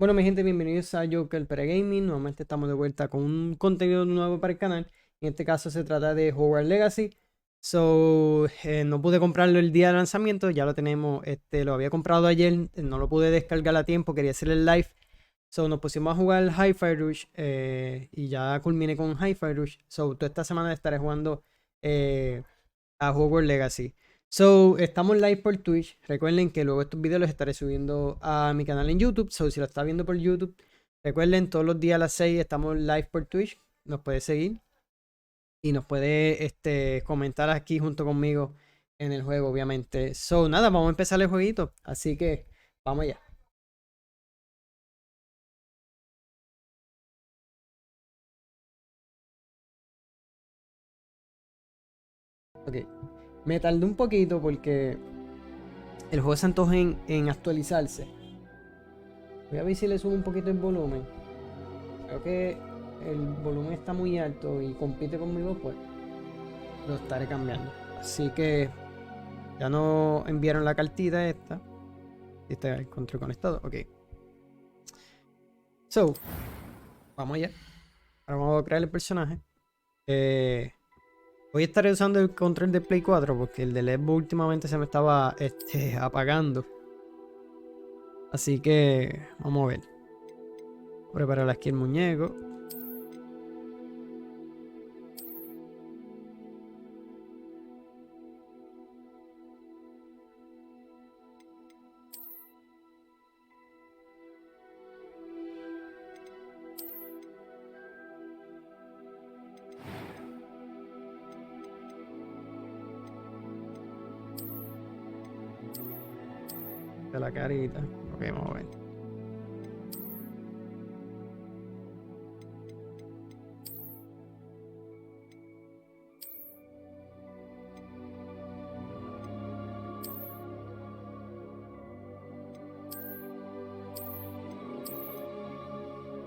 Bueno, mi gente, bienvenidos a Joker para Gaming. Nuevamente estamos de vuelta con un contenido nuevo para el canal. En este caso se trata de Hogwarts Legacy. No pude comprarlo el día de lanzamiento, ya lo tenemos. Lo había comprado ayer, no lo pude descargar a tiempo, quería hacer el live. Nos pusimos a jugar Hi-Fi Rush y ya culminé con Hi-Fi Rush. Toda esta semana estaré jugando a Hogwarts Legacy. Estamos live por Twitch. Recuerden que luego estos videos los estaré subiendo a mi canal en YouTube. Si lo está viendo por YouTube, recuerden, todos los días a las 6 estamos live por Twitch. Nos puede seguir y nos puede comentar aquí junto conmigo en el juego, obviamente. Nada, vamos a empezar el jueguito. Así que vamos allá. Ok. Me tardé un poquito porque el juego se antoja en actualizarse. Voy a ver si le subo un poquito el volumen. Creo que el volumen está muy alto y compite conmigo, pues lo estaré cambiando. Así que ya no enviaron la cartita esta. Está el control conectado. Ok. Vamos allá. Ahora vamos a crear el personaje. Voy a estar usando el control de Play 4 porque el de Xbox últimamente se me estaba apagando. Así que vamos a ver. Preparar aquí el muñeco. De la carita. Ok, vamos a ver.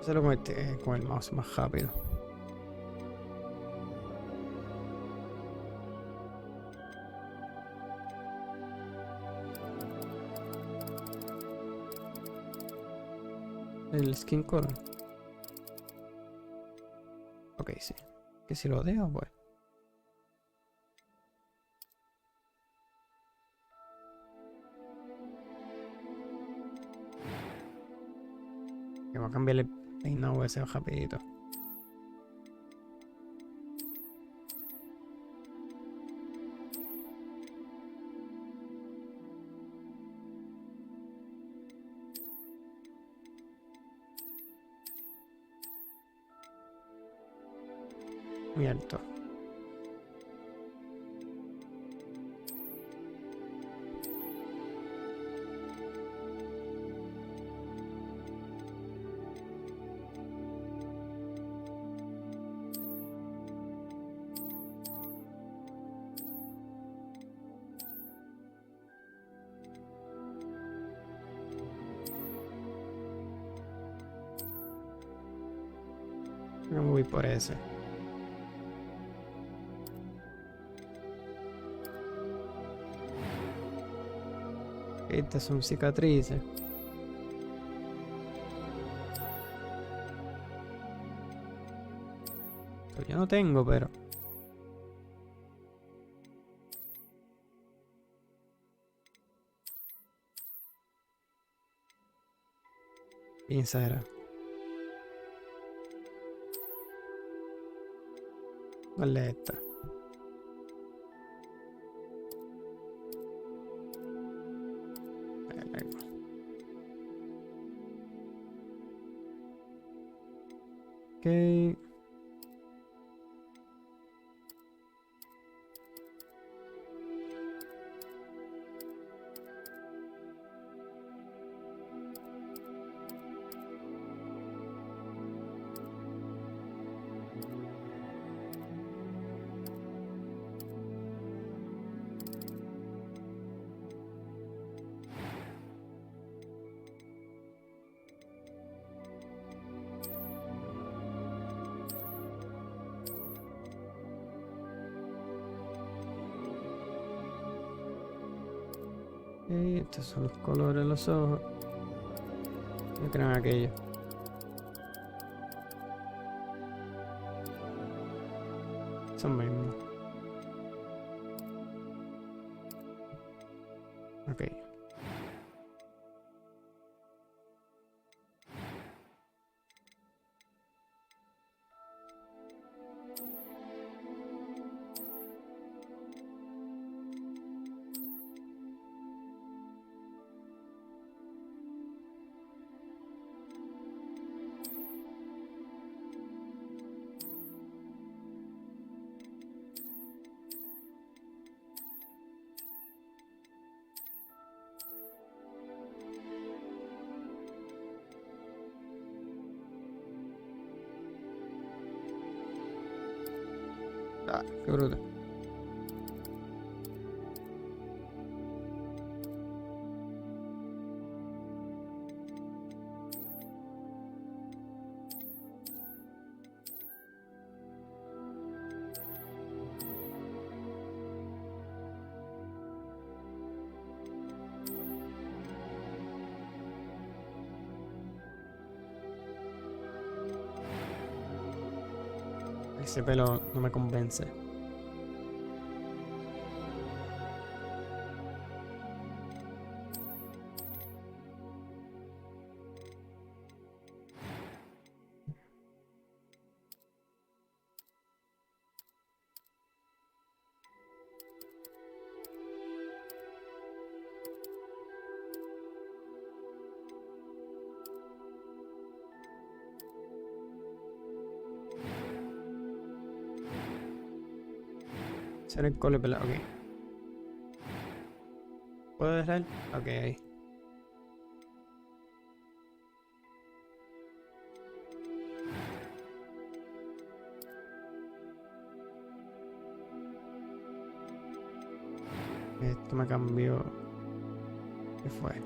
Hacerlo con el mouse más rápido. El skin color. Ok, sí. Que si lo dejo, pues. Que va a cambiar el peinado ese rapidito. Muy alto. Me voy por ese. Estas son cicatrices. Yo no tengo, pero piensa era. ¿Cuál es esta? Ok. Ok, estos son los colores de los ojos. creo en aquello. Eso mismo. Ok. Ah, qué bruto. Ese pelo no me convence. Será el cole pelado, ok. ¿Puedo dejar? Ok, ahí. Esto me cambió. ¿Qué fue?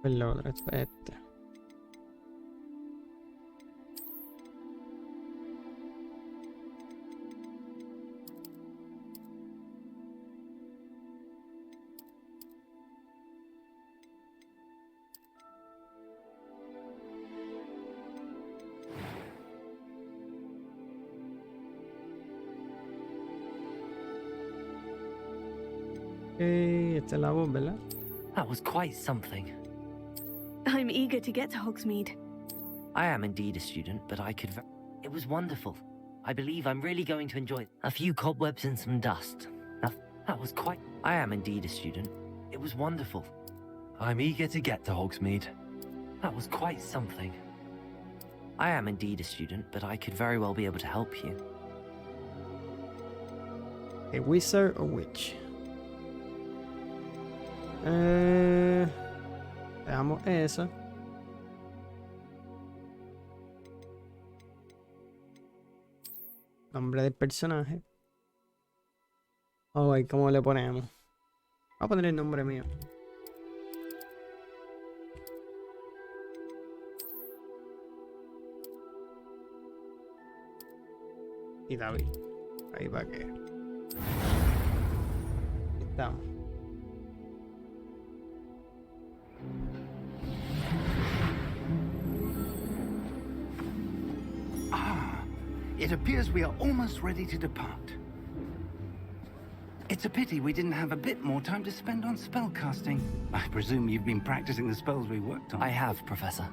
El otro, este. Esta es la voz, ¿verdad? That was quite something. I'm eager to get to Hogsmeade. I am indeed a student, but I could. It was wonderful. I believe I'm really going to enjoy it. A few cobwebs and some dust. That was quite. I am indeed a student. It was wonderful. I'm eager to get to Hogsmeade. That was quite something. I am indeed a student, but I could very well be able to help you. A wizard or witch. Veamos eso. Nombre del personaje. Oh, ¿cómo le ponemos? Voy a poner el nombre mío. Y David. Ahí va que. Ahí estamos. It appears we are almost ready to depart. It's a pity we didn't have a bit more time to spend on spellcasting. I presume you've been practicing the spells we worked on. I have, Professor.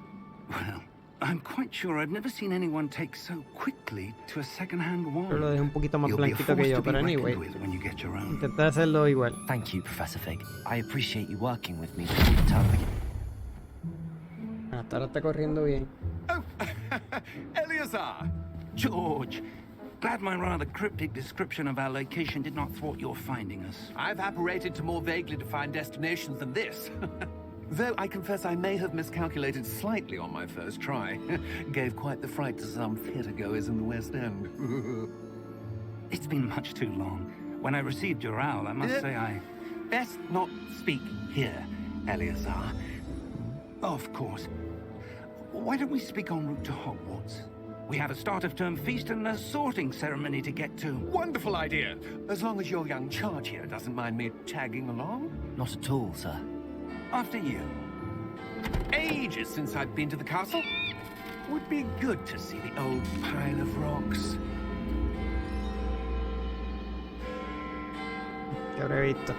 Well, I'm quite sure I've never seen anyone take so quickly to a second-hand Pero lo wand. dejé un poquito más You'll be a blanquito que force yo, to be pero reckoned anyway. with when you get your own. Intenté hacerlo igual. Thank you, Professor Fig. I appreciate you working with me before the term begins. Hasta ahora está corriendo bien. Oh, Eleazar! George, glad my rather cryptic description of our location did not thwart your finding us. I've apparated to more vaguely defined destinations than this. Though I confess I may have miscalculated slightly on my first try. Gave quite the fright to some theatre-goers in the West End. It's been much too long. When I received your owl, I must say I... Best not speak here, Eleazar. Of course. Why don't we speak en route to Hogwarts? We have a start-of-term feast and a sorting ceremony to get to. Wonderful idea! As long as your young charge here doesn't mind me tagging along. Not at all, sir. After you. Ages since I've been to the castle. Would be good to see the old pile of rocks. Que habré visto.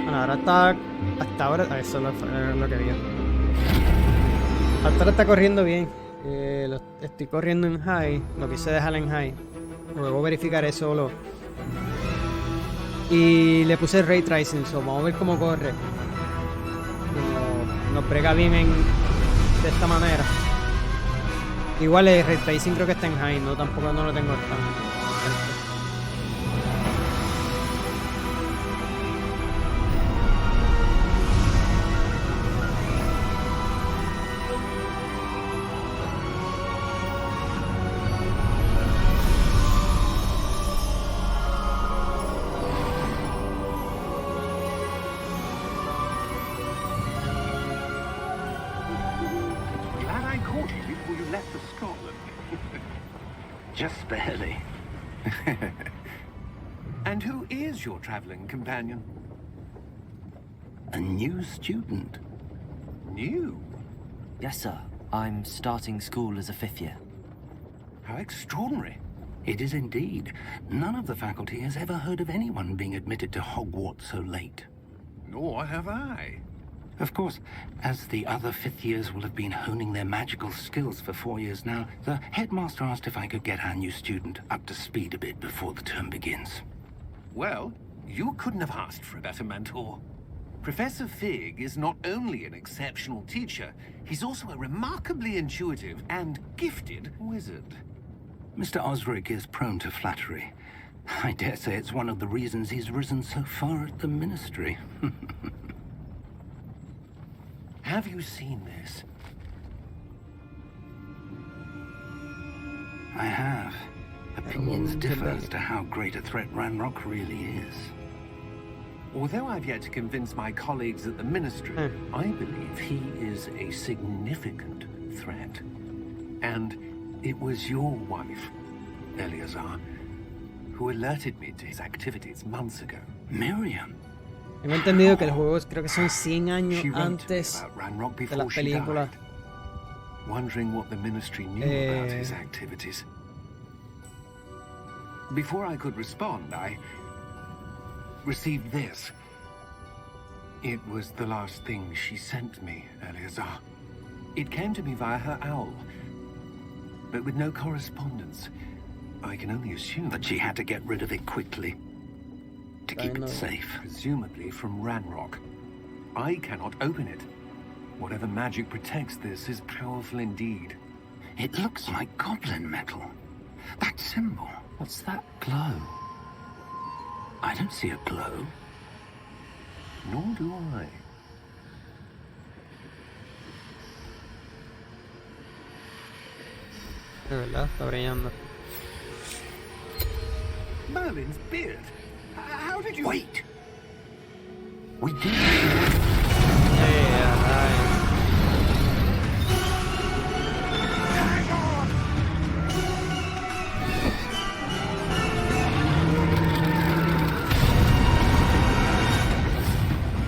Bueno, ahora está... Hasta ahora... Eso es lo que vi. Hasta ahora está corriendo bien. Estoy corriendo en high. Lo quise dejar en high. Luego verificaré solo. Y le puse ray tracing. So vamos a ver cómo corre. Nos brega bien de esta manera. Igual el ray tracing creo que está en high. No, tampoco no lo tengo tan alto. Glad I caught you before you left for Scotland. Just barely. And who is your traveling companion? A new student. New? Yes, sir. I'm starting school as a 5th year. How extraordinary. It is indeed. None of the faculty has ever heard of anyone being admitted to Hogwarts so late. Nor have I. Of course, as the other 5th years will have been honing their magical skills for 4 years now, the headmaster asked if I could get our new student up to speed a bit before the term begins. Well, you couldn't have asked for a better mentor. Professor Fig is not only an exceptional teacher, he's also a remarkably intuitive and gifted wizard. Mr. Osric is prone to flattery. I dare say it's one of the reasons he's risen so far at the ministry. Have you seen this? I have. Opinions differ as to how great a threat Ranrock really is. Although I've yet to convince my colleagues at the ministry, I believe he is a significant threat. And it was your wife, Eleazar, who alerted me to his activities months ago. Miriam? Tengo entendido que el juego creo que son 100 años She wrote to me antes about Ranrock de las before she películas. died, wondering what the ministry knew about his activities. Before I could respond, I received this. It was the last thing she sent me, Eleazar. It came to me via her owl, but with no correspondence. I can only assume But she had to get rid of it quickly to keep know. it safe. presumably from Ranrock. I cannot open it. Whatever magic protects this is powerful indeed. It looks like goblin metal. That symbol. What's that glow? I don't see a glow. Nor do I. De verdad, está brillando. Merlin's beard. How did you... Wait! We did.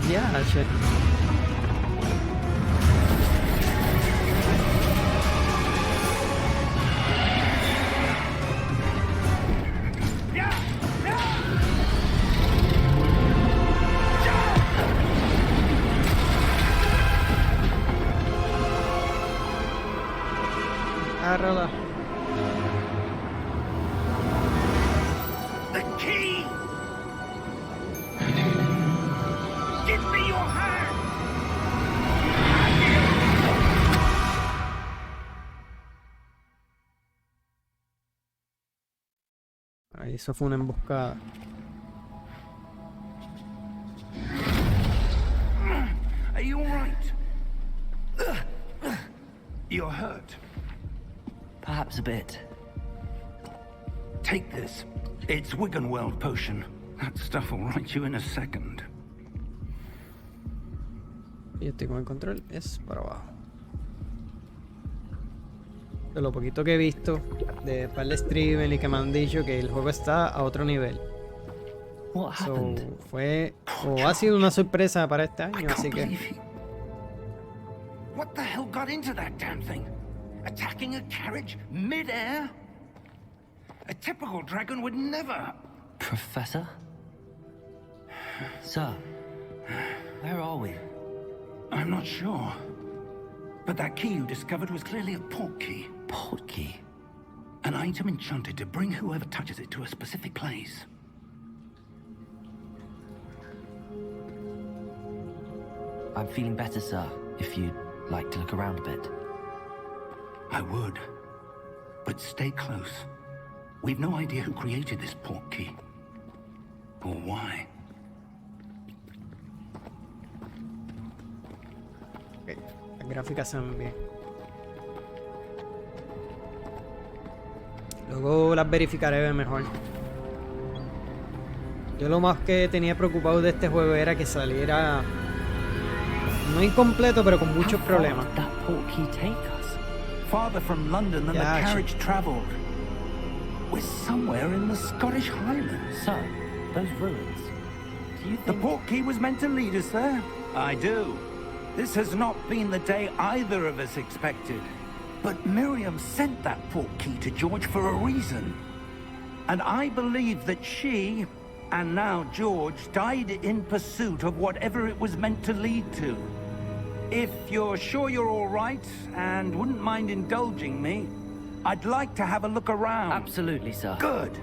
Yeah, shit. Agárrala. The key! Give me your hand! Ahí, eso fue una emboscada. Are you all right? You're hurt. Perhaps a bit. Take this. It's Wiggenweld potion. That stuff will right you in a second. Y estoy con el control, es para abajo. De lo poquito que he visto de par de streamers y que me han dicho que el juego está a otro nivel. What So, happened? fue o ha sido una sorpresa para este año, así que What the hell got into that damn thing? Attacking a carriage mid-air? A typical dragon would never. Professor? Sir, where are we? I'm not sure. But that key you discovered was clearly a port key. Port key? An item enchanted to bring whoever touches it to a specific place. I'm feeling better, sir, if you'd like to look around a bit. I would. But stay close. We've no idea who created this port key. Or why. ok, las gráficas se ven bien. Luego las verificaré mejor. Yo lo más que tenía preocupado de este juego era que saliera no incompleto, pero con muchos How far problemas. did that port key take us? Farther from London than Yeah, the carriage travelled. We're somewhere in the Scottish Highlands. Sir, those ruins. Do you The think... port key was meant to lead us there? I do. This has not been the day either of us expected. But Miriam sent that port key to George for a reason. And I believe that she, and now George, died in pursuit of whatever it was meant to lead to. If you're sure you're all right, and wouldn't mind indulging me, I'd like to have a look around. Absolutely, sir. Good.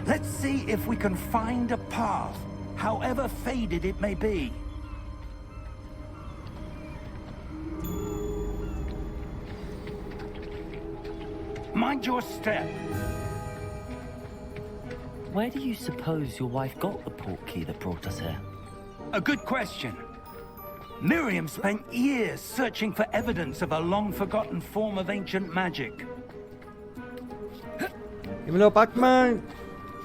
Let's see if we can find a path, however faded it may be. Mind your step. Where do you suppose your wife got the port key that brought us here? A good question. Miriam spent years searching for evidence of a long-forgotten form of ancient magic. Dímelo, Pac-Man.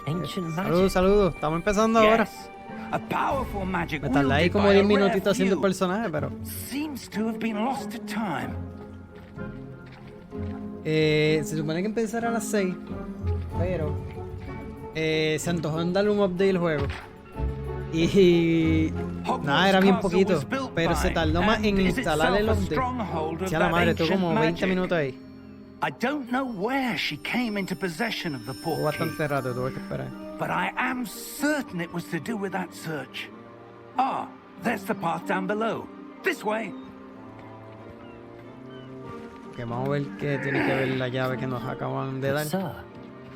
Ancient magic? Saludos, saludos. Estamos empezando ahora. Yes, a powerful magic Me tardé ahí wielded como by 10 a rare minutitos haciendo el few. personaje, pero Seems to have been lost to time. se supone que empezara a las 6, pero se antojó en darle un update al juego. Y nada, era bien poquito, pero se tardó más en instalar el update. Ya la madre, estuvo como 20 minutos ahí. I don't know where she came into possession of the Fue port key, bastante rato, tuve que esperar. but I am certain it was to do with that search. Ah, there's the path down below. This way. Que vamos a ver qué tiene que ver la llave que nos acaban de dar. Sir,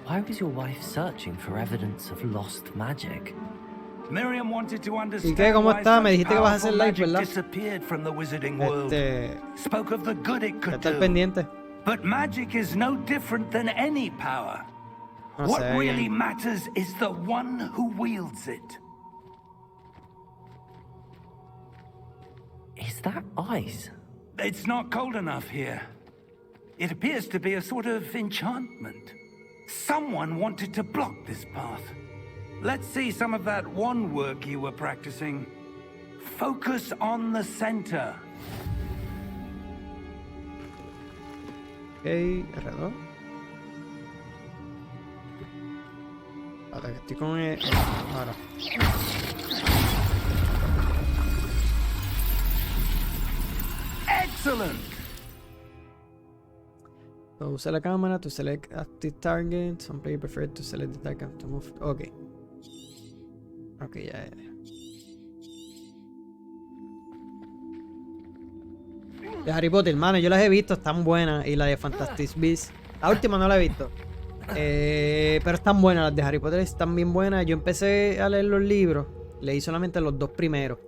why was your wife searching for evidence of lost magic? Miriam wanted to understand qué? ¿Cómo why está? Me such dijiste que vas a hacer powerful live, magic ¿verdad? disappeared from the wizarding world. Spoke of the good it could Estar do. pendiente. But magic is no different than any power. No What sé, really bien. matters is the one who wields it. Is that ice? It's not cold enough here. It appears to be a sort of enchantment. Someone wanted to block this path. Let's see some of that one work you were practicing. Focus on the center. Ok, alrededor. Espérate, que estoy con el... Ahora. Excellent! So, usa la cámara to select active target. Some players prefer to select the target to move. Ok. Ok, ya. De Harry Potter, hermano, yo las he visto, están buenas. Y la de Fantastic Beasts. La última no la he visto. Pero están buenas, las de Harry Potter están bien buenas. Yo empecé a leer los libros. Leí solamente los 2 primeros.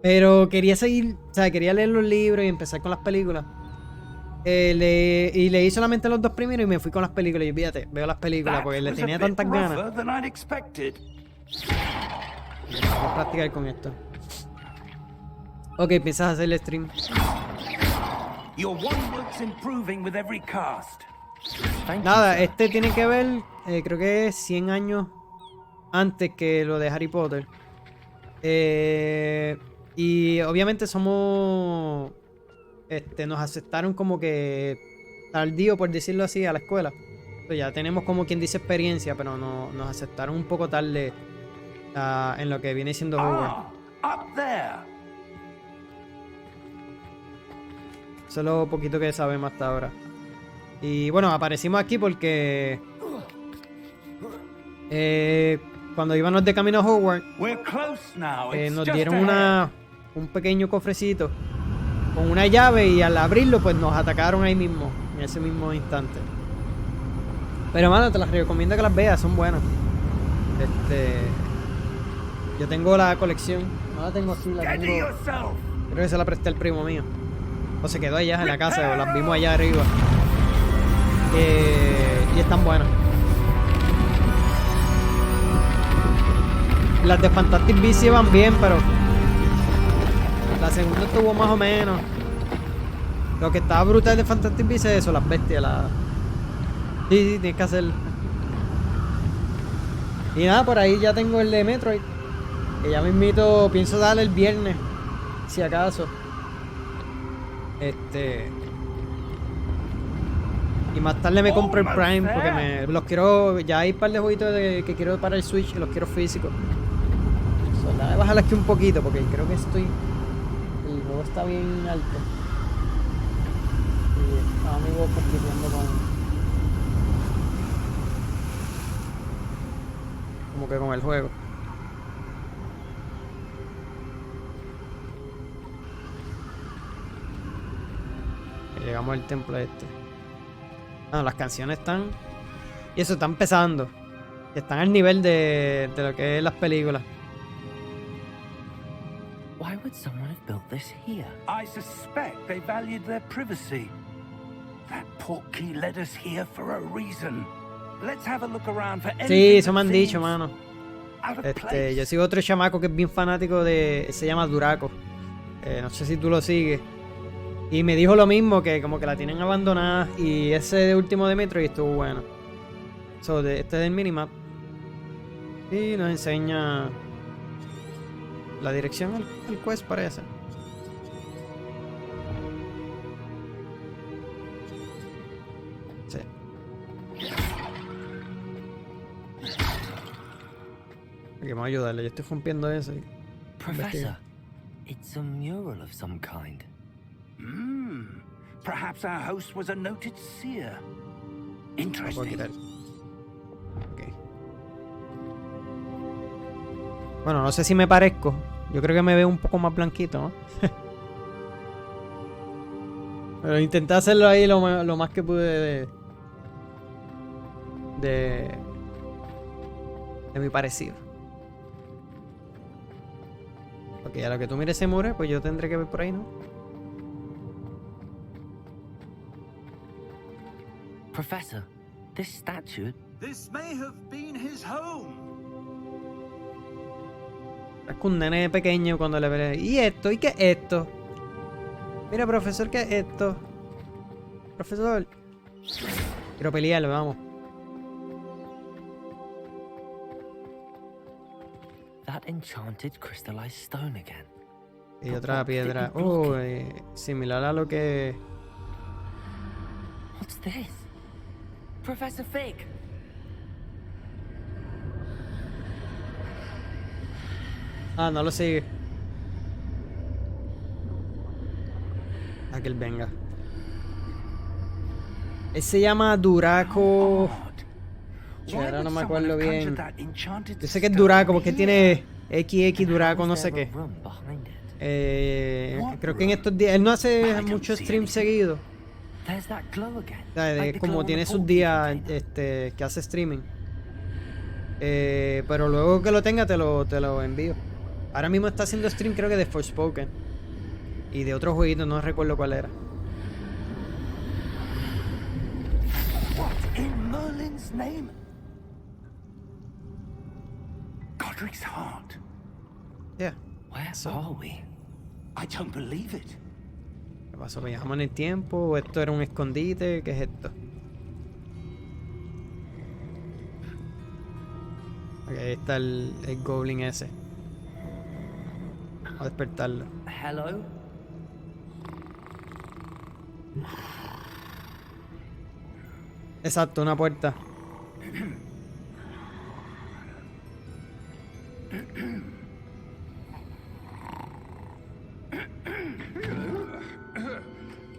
Pero quería seguir, o sea, quería leer los libros y empezar con las películas. Y leí solamente los 2 primeros y me fui con las películas. Y fíjate, veo las películas porque le tenía tantas ganas. Vamos a practicar con esto. Ok, empiezas a hacer el stream. Nada, este tiene que ver, creo que es 100 años antes que lo de Harry Potter. Y obviamente somos... nos aceptaron como que tardío, por decirlo así, a la escuela. Entonces ya tenemos como quien dice experiencia, pero nos aceptaron un poco tarde en lo que viene siendo Hogwarts. Eso es lo poquito que sabemos hasta ahora. Y bueno, aparecimos aquí porque cuando íbamos de camino a Hogwarts nos dieron un pequeño cofrecito con una llave y al abrirlo pues nos atacaron ahí mismo, en ese mismo instante. Pero mano, te las recomiendo que las veas, son buenas. Yo tengo la colección, no la tengo así, la tengo, creo que se la presté al primo mío. O se quedó allá en la casa, o las vimos allá arriba. Y están buenas. Las de Fantastic Beasts iban bien, pero la segunda estuvo más o menos. Lo que estaba brutal de Fantastic Beasts es eso, las bestias, Sí, tienes que hacerlo. Y nada, por ahí ya tengo el de Metroid. Que ya mismito pienso darle el viernes, si acaso. Y más tarde me compro el Prime porque los quiero. Ya hay un par de jueguitos que quiero para el Switch y los quiero físicos. Voy a bajar aquí un poquito porque creo que el juego está bien alto. Y está mi voz compitiendo como que con el juego. Llegamos al templo Bueno, las canciones están... Y eso, está empezando. Están al nivel de lo que es las películas. Why would someone have built this here? I suspect they valued their privacy. That portkey led us here for a reason. Let's have a look around for anything. Sí, eso me han dicho, mano. Yo sigo otro chamaco que es bien fanático se llama Duraco. No sé si tú lo sigues. Y me dijo lo mismo, que como que la tienen abandonada. Y ese último de Metroid estuvo bueno. Este es el minimap. Y nos enseña la dirección al quest, parece. Sí. Aquí vamos a ayudarle. Yo estoy rompiendo eso. Professor, it's a mural of some kind. Perhaps our host was a noted seer. Interesting. Okay. Bueno, no sé si me parezco. Yo creo que me veo un poco más blanquito, ¿no? Pero intenté hacerlo ahí lo más que pude de mi parecido. Ok, a lo que tú mires ese muro, pues yo tendré que ver por ahí, ¿no? Professor, this statue... This may have been his home. Es que un nene pequeño cuando le ve... ¿Y esto? ¿Y qué es esto? Mira, profesor, ¿qué es esto? Profesor. Quiero pelearlo, vamos. That enchanted crystallized stone again. Y otra piedra. Similar a lo que... What's this? Professor Fig. Ah, no lo sigue. A que él venga. Él se llama Duraco. Ahora no me acuerdo bien. Yo sé que es Duraco porque tiene XX Duraco no sé qué. Creo que en estos días, él no hace muchos streams seguidos. There's that glow again. O sea, Like the como glow on tiene the sus portkey días container. que hace streaming. Pero luego que lo tenga te lo envío. Ahora mismo está haciendo stream creo que de Forspoken. Y de otro jueguito, no recuerdo cuál era. What in Merlin's name? Godric's heart. Yeah. Where are we? I don't believe it. ¿Qué pasó? ¿Viajamos en el tiempo? ¿O esto era un escondite? ¿Qué es esto? Ok, ahí está el goblin ese. Vamos a despertarlo. Hello? Exacto, una puerta.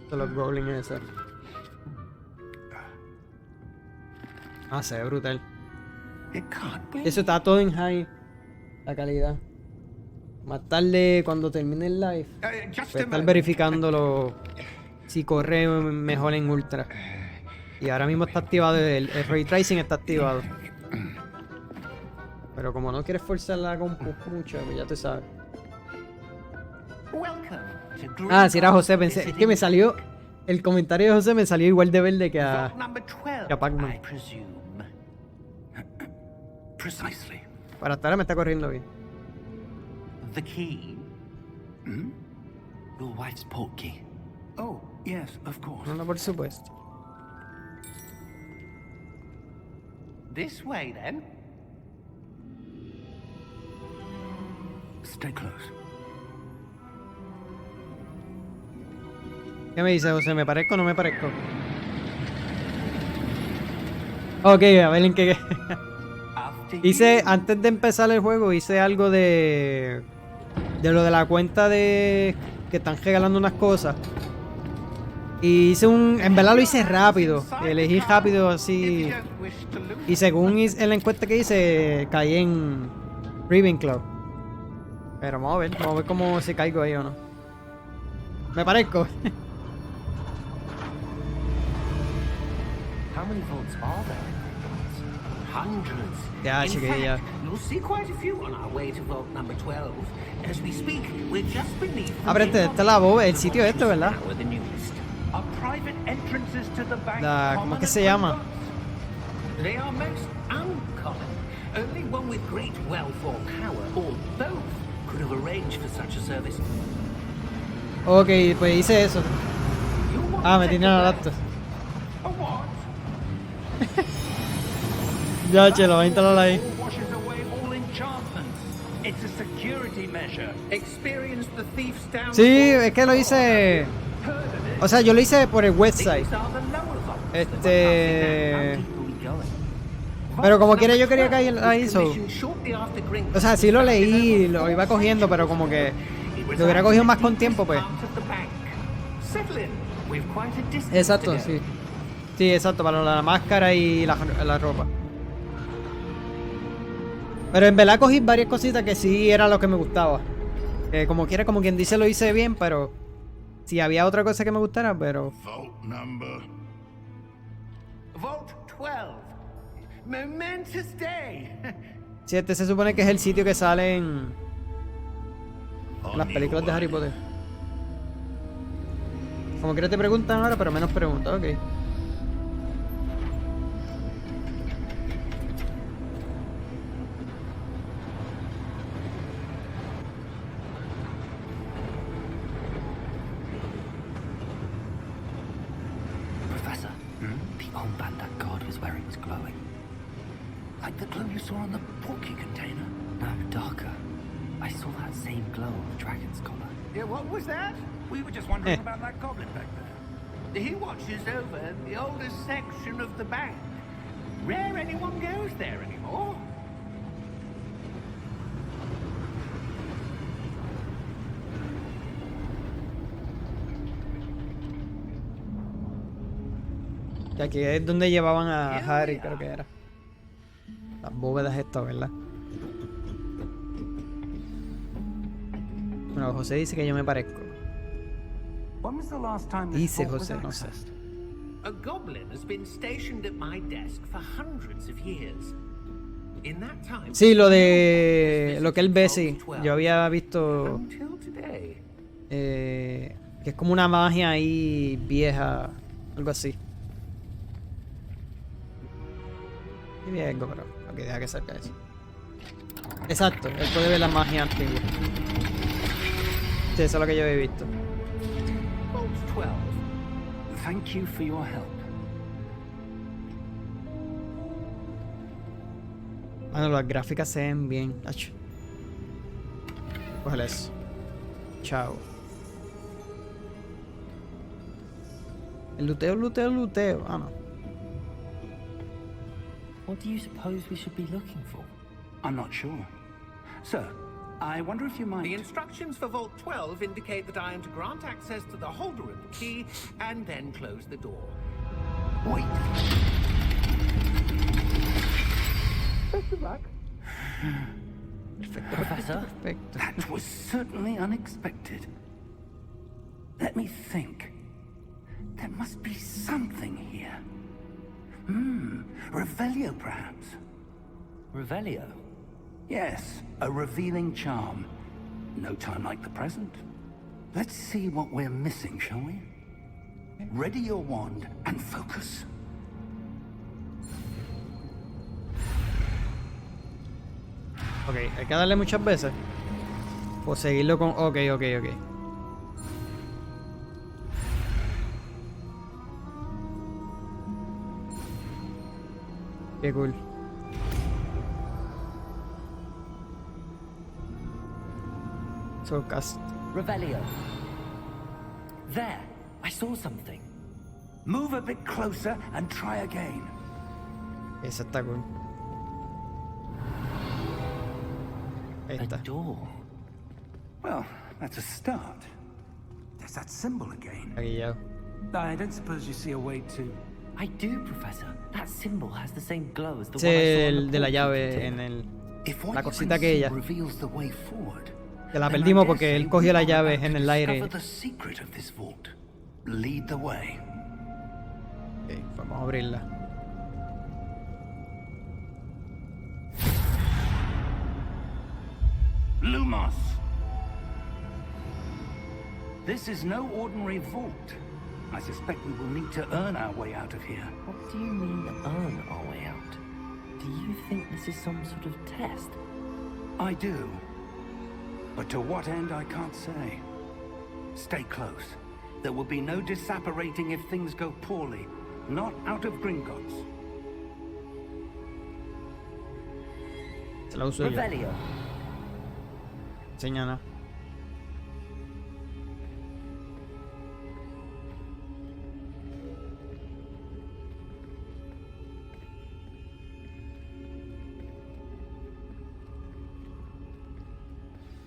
De los goblins ese. Ah, se ve brutal. It can't be. Eso está todo en high. La calidad. Más tarde, cuando termine el live, Just voy a a estar moment. verificándolo si corre mejor en ultra. Y ahora mismo está activado, el ray tracing está activado. Pero como no quieres forzar la compu mucho, pues ya tú sabes. Welcome to Green Ah, si era José, pensé. Es Visiting que me salió. El comentario de José me salió igual de verde que a. Vault number 12, que a Pac-Man. I presume. Precisely. Para hasta ahora me está corriendo bien. The key? Your wife's portkey. Oh, yes, of course. No, no, por supuesto. This way, then. Stay close. ¿Qué me dice José? ¿Me parezco o no me parezco? Ok, a ver en qué. After Hice, you. antes de empezar el juego, hice algo de lo de la cuenta de que están regalando unas cosas. Y hice en verdad lo hice rápido. Elegí rápido así. Y según en la encuesta que hice, caí en Ravenclaw. Pero vamos a ver cómo se caigo ahí o no. Me parezco. How many vaults are there in Hogwarts? Hundreds. Ya, In chiquilla. fact, you'll see quite a few on our way to vault number 12. As we speak, we're just beneath the Ah, pero main este es la lobby. el sitio este, ¿verdad? Now we're the newest. Are private entrances to the bank ¿Cómo common es que at se llama? Gringotts? They are most uncommon. Only one with great wealth or power, or both, could have arranged for such a service. Ok, pues hice eso. You want Ah, to me take tiene a la break? laptop. A what? Ya, che, lo voy a instalar ahí. All washes away all enchantments. It's a security measure. Experience the thief's downfall. Sí, es que lo hice. O sea, yo lo hice por el website. These are the lower vaults. How Este. deep are we going? Pero como Vault quiera, yo number quería caer 12 ahí, was so. commissioned shortly after Gringotts O sea, sí lo was founded leí, over lo iba 4 cogiendo, pero como que. Lo hubiera cogido más con tiempo, pues. Exacto, sí. Sí, exacto, para la máscara y la ropa. Pero en verdad cogí varias cositas que sí era lo que me gustaba. Que como quiera, como quien dice, lo hice bien, pero si había otra cosa que me gustara, pero. Vault number. Vault 12. Momentous day. Sí, este se supone que es el sitio que sale en las películas de Harry Potter. Como quiera te preguntan ahora, pero menos preguntas, ok. Professor, the armband that guard was wearing was glowing. Like the glow you saw on the portkey container. No, darker. I saw that same glow on the dragon's collar. Yeah, what was that? We were just wondering about that goblin back there. He watches over the oldest section of the bank. Rare anyone goes there anymore. Y aquí es donde llevaban a Harry, creo que era. Las bóvedas estas, ¿verdad? Bueno, José dice que yo me parezco. When was the last time this Dice vault was José, no sé. accessed? A goblin has been stationed at my desk for hundreds of years. In that time, Sí, lo de lo que él ve, sí. Yo había visto until today. que es como una magia ahí vieja, algo así. Y bien, pero ok, deja que salga eso. Exacto, él puede ver la magia antigua. Sí, eso es lo que yo había visto. Vault 12. Thank you for your help. Bueno, las gráficas se ven bien. Ach. Cógele eso. Chao. El luteo. Ah, no. What do you suppose we should be looking for? I'm not sure. Sir, I wonder if you The might... instructions for Vault 12 indicate that I am to grant access to the holder of the key and then close the door. Wait. Professor? Perfecto. That was certainly unexpected. Let me think. There must be something here. Revelio, perhaps. Revelio? Yes, a revealing charm. No time like the present. Let's see what we're missing, shall we? Ready your wand and focus. Ok, hay que darle muchas veces. O seguirlo con... Ok. Qué cool. So cast. Revelio. There! I saw something. Move a bit closer and try again. Esa está cool. Ahí A está. door. Well, that's a start. There's that symbol again. Aquí ya. I don't suppose you see a way to... I do, Professor. That symbol has the same glow as the Ese one I es saw on el the de la portrait llave tick. en el... If what La you cosita can see aquella. reveals the way forward, Que la then I perdimos dare porque say él cogió we la are llave about en to el aire. discover the secret of this vault. Lead the way. Ok, vamos a abrirla. Lumos! This is no ordinary vault. I suspect we will need to earn our way out of here. What do you mean, earn our way out? Do you think this is some sort of test? I do. But to what end, I can't say. Stay close. There will be no disapparating if things go poorly. Not out of Gringotts. Se la uso yo. Revelio. Señala.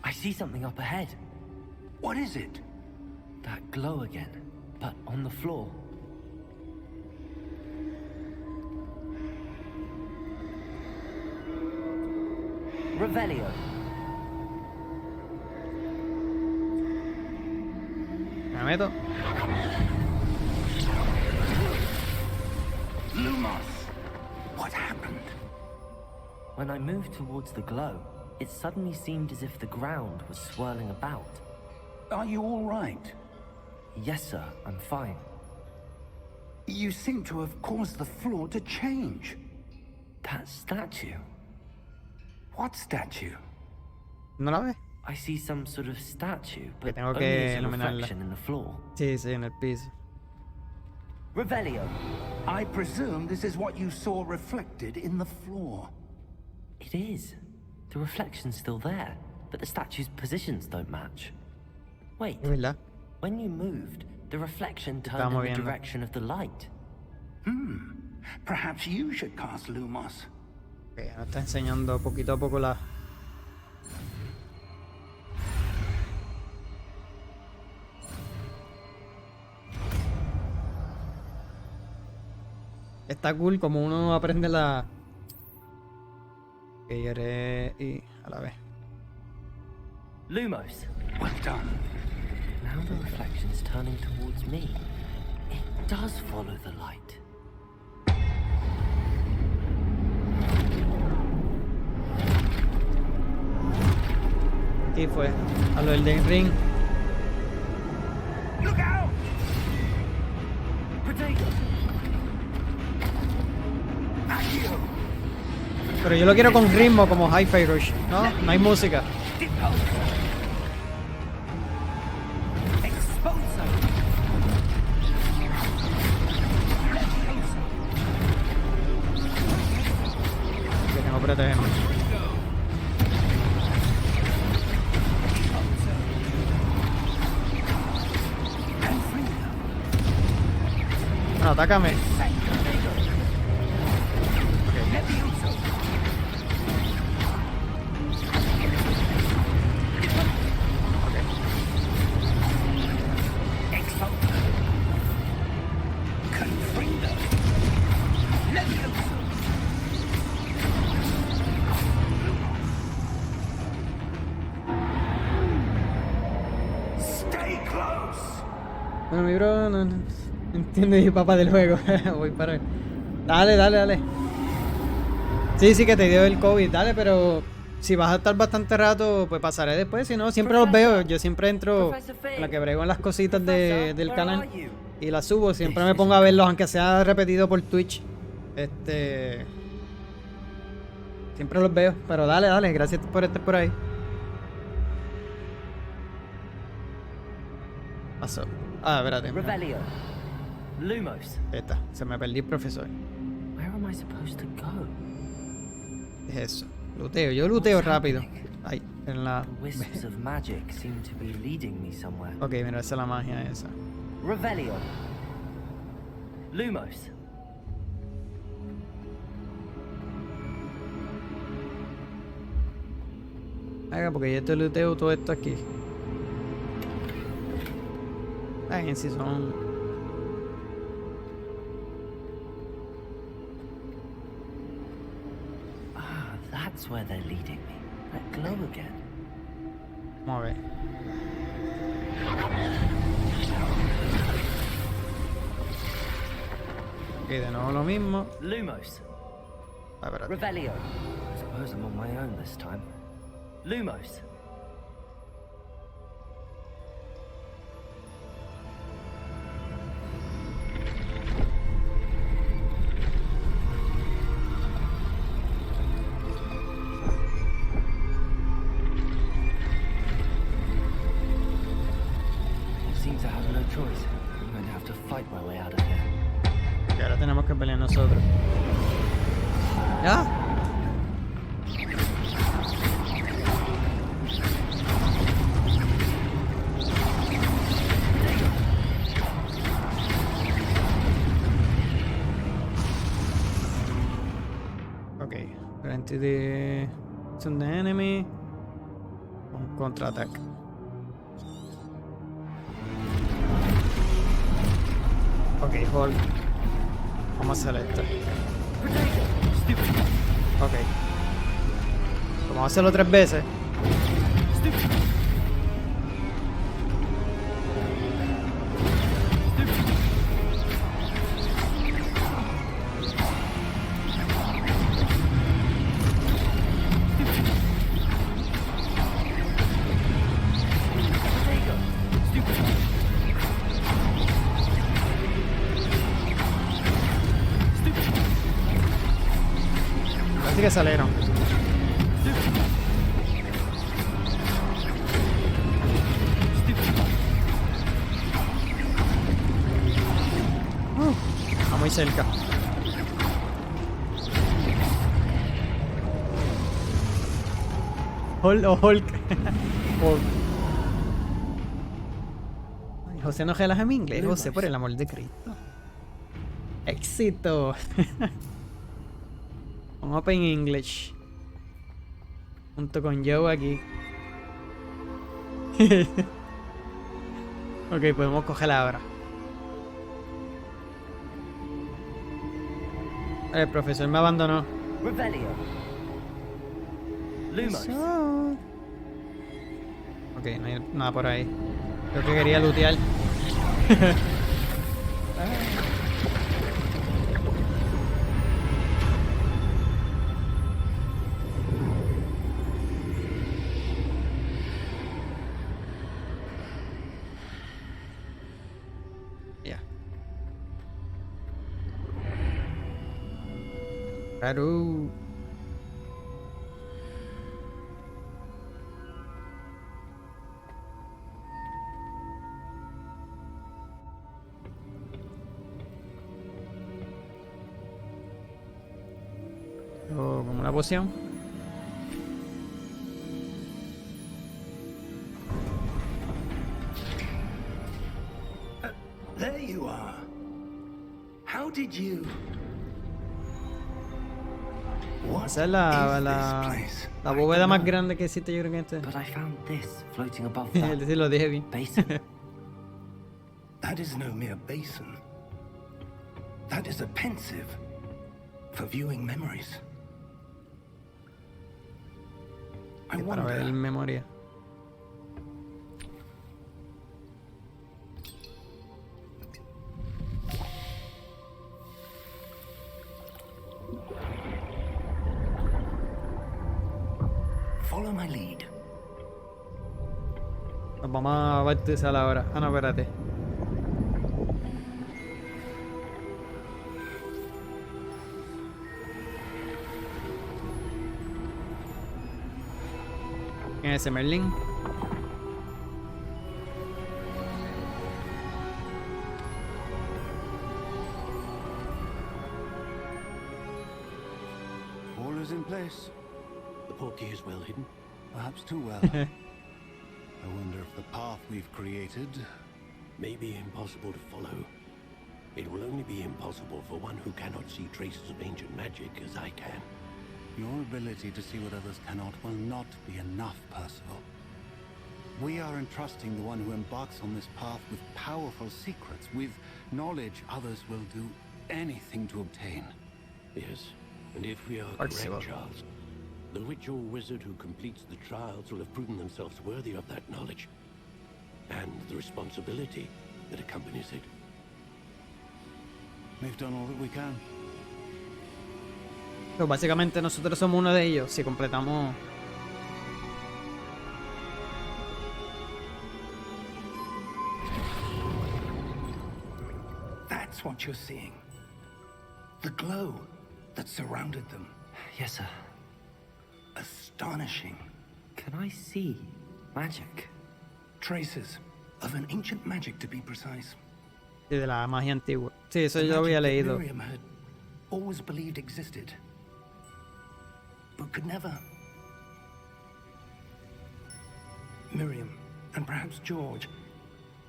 I see something up ahead. What is it? That glow again, but on the floor. Revelio. Me meto. Lumos! What happened? When I moved towards the glow, it suddenly seemed as if the ground was swirling about. Are you all right? Yes, sir, I'm fine. You seem to have caused the floor to change. That statue. What statue? ¿No la ves? I see some sort of statue, but tengo only que as a iluminarla. reflection in the floor. Sí, en el piso. Revelio. I presume this is what you saw reflected in the floor. It is. The reflection's still there, but the statue's positions don't match. Wait, Es verdad. when you moved, the reflection turned Estaba in the moviendo. direction of the light. Perhaps you should cast Lumos. Ok, nos está enseñando poquito a poco la... Está cool como uno aprende la... Que iré y a la vez. Lumos. Well done. Now the reflection's turning towards me. It does follow the light. Aquí fue. A lo del ring. Look out! Potato! Accio! Pero yo lo quiero con ritmo como Hi-Fi Rush. No, no hay música. Expulso! Que tengo que protegerme. Bueno, atácame. Bueno, mi bro no entiende mi papá del juego. Voy para él. Dale. Sí, que te dio el COVID, dale, pero si vas a estar bastante rato, pues pasaré después. Si no, siempre los veo. Yo siempre entro en la que brego en las cositas del canal y las subo. Siempre me pongo a verlos, aunque sea repetido por Twitch. Siempre los veo, pero dale. Gracias por estar por ahí. Pasó. Espérate. Revelio. Lumos. Esta, se me perdió el profesor. Where am I supposed to go? Es eso. Luteo, yo luteo rápido. Ay, en la... The wisps of magic seem to be leading me somewhere. Ok, mira, esa es la magia esa. Revelio. Lumos. Haga, porque yo te luteo todo esto aquí. Ay, si son... Ah, that's where they're leading me. That glow again. Vamos a ver. Ok, de nuevo lo mismo. Lumos. Espérate. Revelio. I suppose I'm on my own this time. Lumos. Seem to have no choice. I'm going to have to fight my way out of here. Que ahora tenemos que pelear nosotros. ¿Ya? Ok. Frente de... Son de enemy. Un contraataque. Ok, hold. Vamos a hacer esto. Ok. Vamos a hacerlo 3 veces. Así que salieron. Está muy cerca. Hulk o Hulk. Hulk. Ay, José, no relaja mi inglés, José, por el amor de Cristo. Éxito. Un Open English. Junto con Joe aquí. Ok, podemos cogerla ahora. El profesor me abandonó. Revelio. Lumos. Eso. Ok, no hay nada por ahí. Creo que quería lootear. Ya. Claro. O como una poción. There you are. How did you? What Esa es la is this place? la I bóveda don't más know. grande que existe, yo creo que este. But I found this floating above Es that decir, lo dije bien. basin. That is no mere basin. That is a pensive for viewing memories. I Para ver wonder. memoria. Follow my lead. Nos vamos a bautizar ahora. Ah, no, espérate. ¿Quién es ese Merlin? All is in place. The portkey is well hidden. Perhaps too well. I wonder if the path we've created... May be impossible to follow. It will only be impossible for one who cannot see traces of ancient magic as I can. Your ability to see what others cannot will not be enough, Percival. We are entrusting the one who embarks on this path with powerful secrets, with knowledge others will do anything to obtain. Yes, and if we are Percival. correct, Charles, the witch or wizard who completes the trials will have proven themselves worthy of that knowledge. And the responsibility that accompanies it. We've done all that we can. Pero básicamente nosotros somos uno de ellos si completamos. That's what you're seeing. The glow that surrounded them. Yes, sir. Astonishing. Can I see magic? Traces of an ancient magic, to be precise. Sí, de la magia antigua. Sí, eso The yo lo había magic that leído. Miriam had always believed existed, but could never. Miriam, and perhaps George,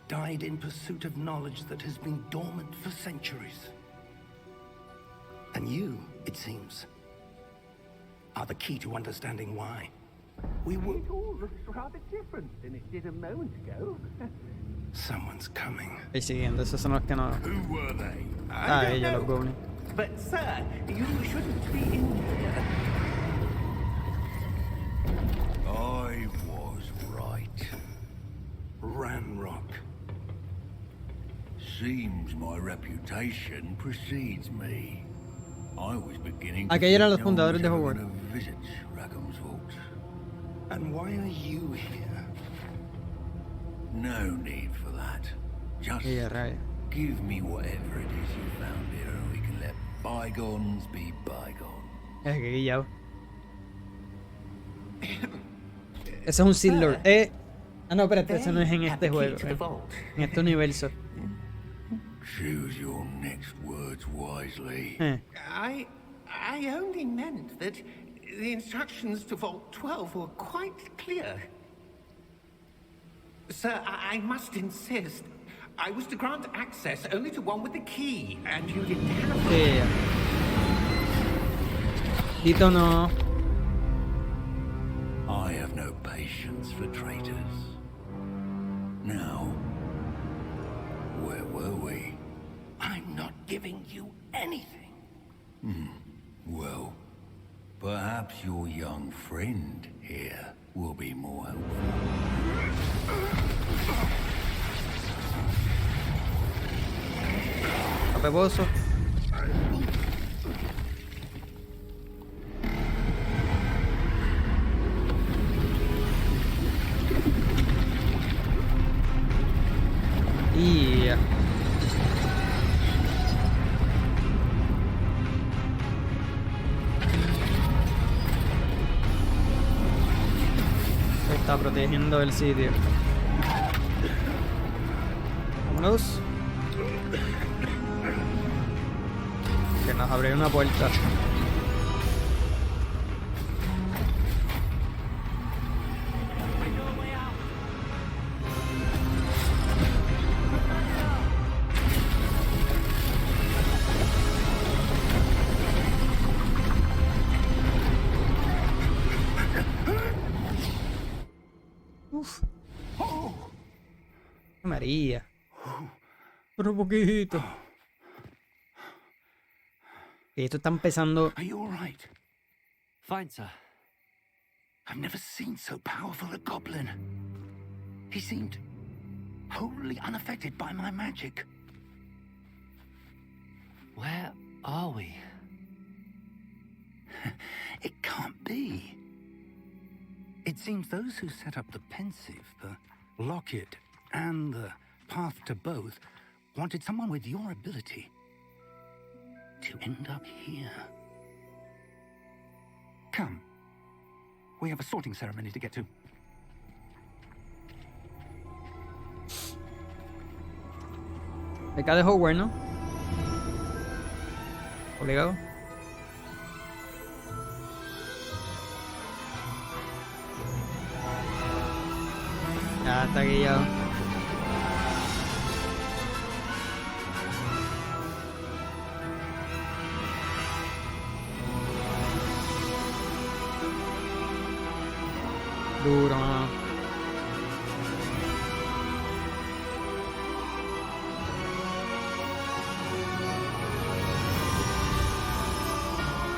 died in pursuit of knowledge that has been dormant for centuries. And you, it seems, are the key to understanding why. We will. It all looks rather different than it did a moment ago. Someone's coming. Estoy siguiendo, esos son los que no. Who were they? Ah, ellos, los goblins. But, sir, you shouldn't be in here. I was right. Ranrock. Seems my reputation precedes me. I was beginning to Aquellos eran los think no one fundadores de was ever Hogwarts. gonna visit Rackham's Vault. And why are you here? No need for that. Just Sí, a rayos. give me whatever it is you found here and we can let bygones be bygones. Es que guillado. Ese es un siglo. Ah, no, espérate, ese no es en este juego. En este universo. Choose your next words wisely. I only meant that the instructions to Vault 12 were quite clear. Sir, I must insist. I was to grant access only to one with the key, and you didn't have it. Sí. Dito no. I have no patience for traitors. Now, where were we? I'm not giving you anything. Well, perhaps your young friend here will be more helpful. Peboso. Y está protegiendo el sitio. Vámonos. Que nos abre una puerta. Uf. María. Pero poquito. Esto está empezando. Are you all right? Fine, sir. I've never seen so powerful a goblin. He seemed wholly unaffected by my magic. Where are we? It can't be. It seems those who set up the pensive, the locket, and the path to both wanted someone with your ability to end up here. Come. We have a sorting ceremony to get to. Acá de Hogwarts, ¿no? Obligado. Ya está guillado. Duro, mano.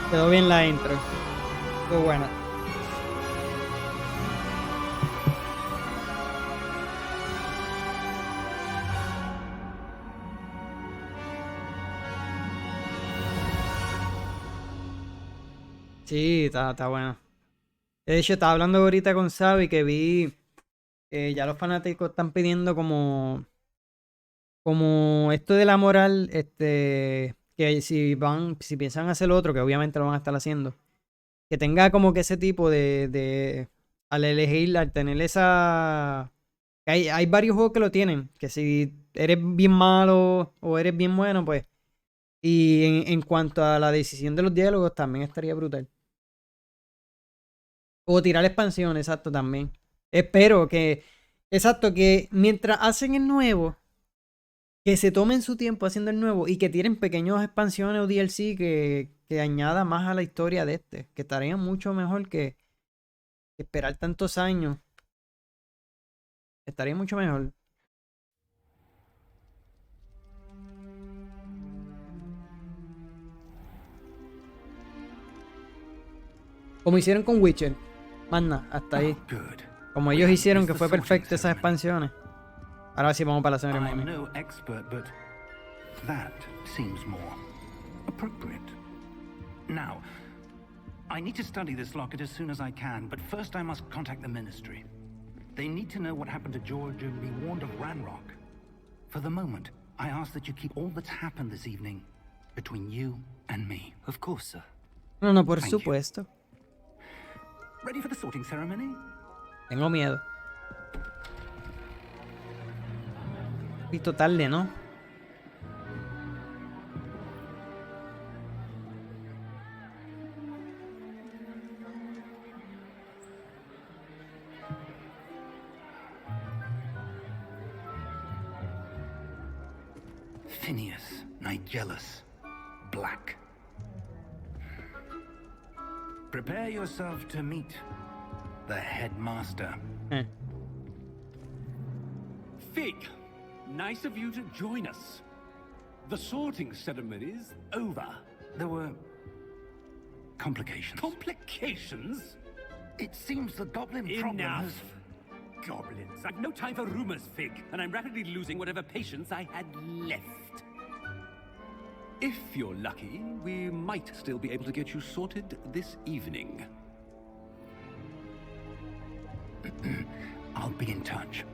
Quedó bien la intro. Qué buena. Sí, está bueno. De hecho, estaba hablando ahorita con Xavi que vi que ya los fanáticos están pidiendo como esto de la moral, que si piensan hacer lo otro, que obviamente lo van a estar haciendo, que tenga como que ese tipo al elegir, al tener esa... Hay varios juegos que lo tienen, que si eres bien malo o eres bien bueno, pues... Y en cuanto a la decisión de los diálogos, también estaría brutal. O tirar expansión, exacto, también. Espero que... Exacto, que mientras hacen el nuevo, que se tomen su tiempo haciendo el nuevo y que tienen pequeñas expansiones o DLC que añada más a la historia de este. Que estaría mucho mejor que esperar tantos años. Estaría mucho mejor. Como hicieron con Witcher. Más nada, hasta ahí. Como ellos hicieron, que fue perfecto esas expansiones. Ahora sí vamos para la ceremonia. I'm no expert, but that seems more appropriate. Now, I need to study this locket as soon as I can, but first I must contact the Ministry. They need to know what happened to George and be warned of Ranrock. For the moment, I ask that you keep all that's happened this evening between you and me. Of course, sir. No, por Thank supuesto. Ready for the sorting ceremony? Tengo miedo. Y tarde, ¿no? Phineas, Nigellus, Black. Prepare yourself to meet the headmaster. Fig, nice of you to join us. The sorting ceremony's over. There were complications. Complications? It seems the goblin problem Enough! has... Goblins. I've no time for rumors, Fig, and I'm rapidly losing whatever patience I had left. If you're lucky, we might still be able to get you sorted this evening. I'll be in touch.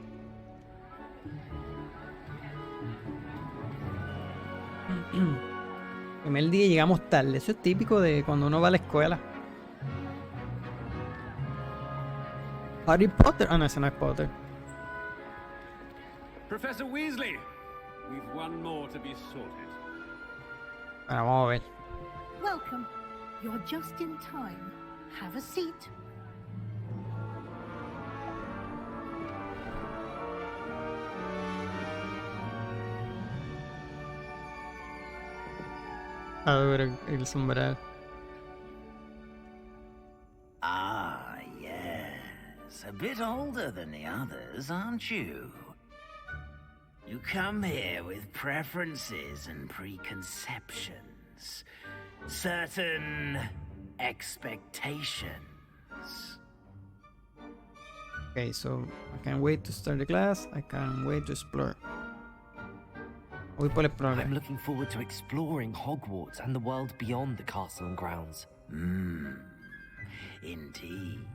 Primer día llegamos tarde. Eso es típico de cuando uno va a la escuela. Harry Potter. Ah, no, ese no es Potter. Professor Weasley, we've one more to be sorted. Bueno, vamos a ver. Welcome. You're just in time. Have a seat. A ver el sombrero. Ah, yes. A bit older than the others, aren't you? You come here with preferences and preconceptions. Certain expectations. Okay, so I can't wait to start the class. I can't wait to explore. Voy por explorar. I'm looking forward to exploring Hogwarts and the world beyond the castle and grounds. Indeed.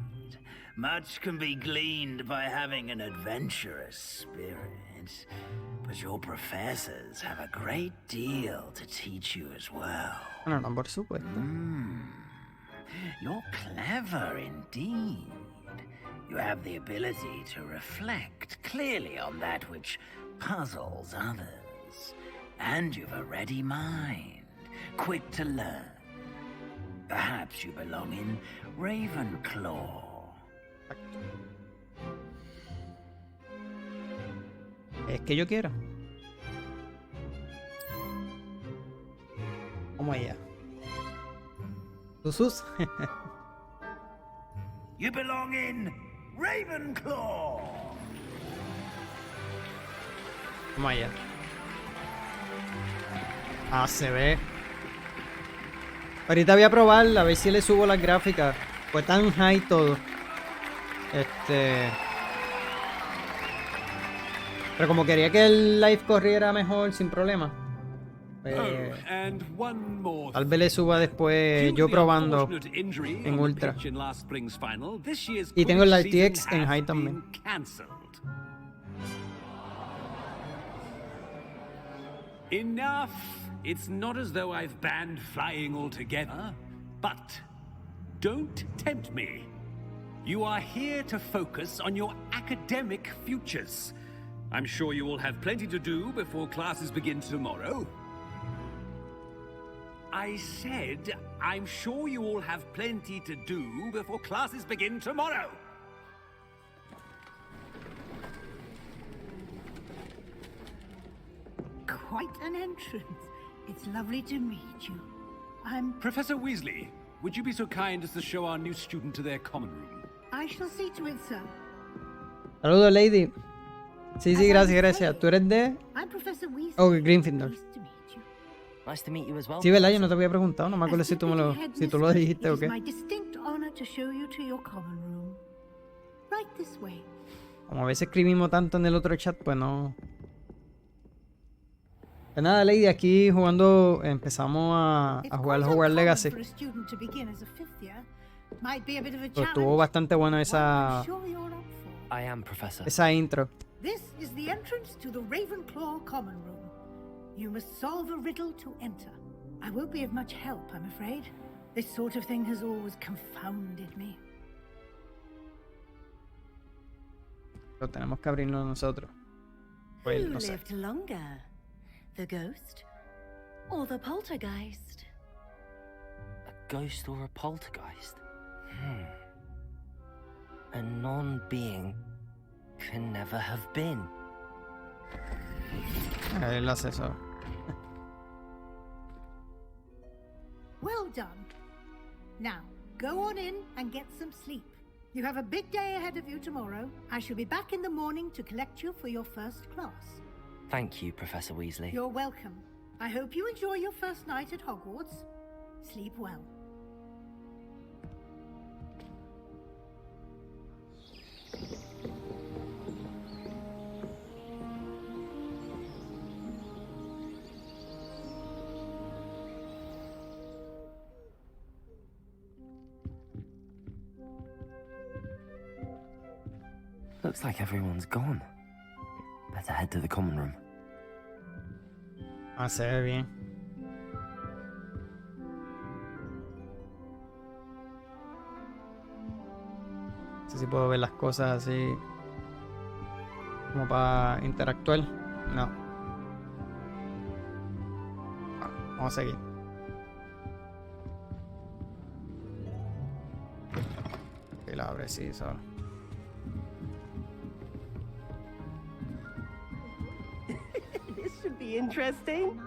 Much can be gleaned by having an adventurous spirit, but your professors have a great deal to teach you as well. No, no, por supuesto. You're clever indeed. You have the ability to reflect clearly on that which puzzles others. And you've a ready mind, quick to learn. Perhaps you belong in Ravenclaw. Es que yo quiero. Vamos allá. Sus. You belong in Ravenclaw. Vamos allá. Ah, se ve. Ahorita voy a probar, a ver si le subo las gráficas. Fue tan high todo. Pero como quería que el live corriera mejor sin problema. Tal vez le suba después yo probando en ultra. Y tengo el RTX en high también. Enough! It's not as though I've banned flying altogether, but don't tempt me. You are here to focus on your academic futures. I'm sure you will have plenty to do before classes begin tomorrow. I said, I'm sure you all have plenty to do before classes begin tomorrow. Quite an entrance. It's lovely to meet you. I'm... Professor Weasley, would you be so kind as to show our new student to their common room? I shall see to it, sir. Saludos, Lady. Sí, gracias, gracias. ¿Tú eres de...? I'm Professor Weasley. Oh, Gryffindor. Nice to meet you as well. Sí, ¿verdad? Yo no te había preguntado. No me acuerdo si tú lo dijiste o qué. It's my distinct honor to show you to your common room. Right this way. Como a veces escribimos tanto en el otro chat, pues no... Pues nada, Lady, aquí jugando, empezamos a jugar el Hogwarts Legacy. Pues estuvo bastante bueno esa intro. This is the entrance to the Ravenclaw common room. You must solve a riddle to enter. I won't be of much help, I'm afraid. This sort of thing has always confounded me. Lo tenemos que abrirlo nosotros. Pues, no sé. Lived longer? The ghost or the poltergeist? A ghost or a poltergeist? A non-being can never have been. Él hace eso. Well done. Now, go on in and get some sleep. You have a big day ahead of you tomorrow. I shall be back in the morning to collect you for your first class. Thank you, Professor Weasley. You're welcome. I hope you enjoy your first night at Hogwarts. Sleep well. Looks like everyone's gone. Better head to the common room. Ah, se ve bien. No sé si puedo ver las cosas así como para interactuar. No. Vamos a seguir. Y la abre, sí, solo. This should be interesting.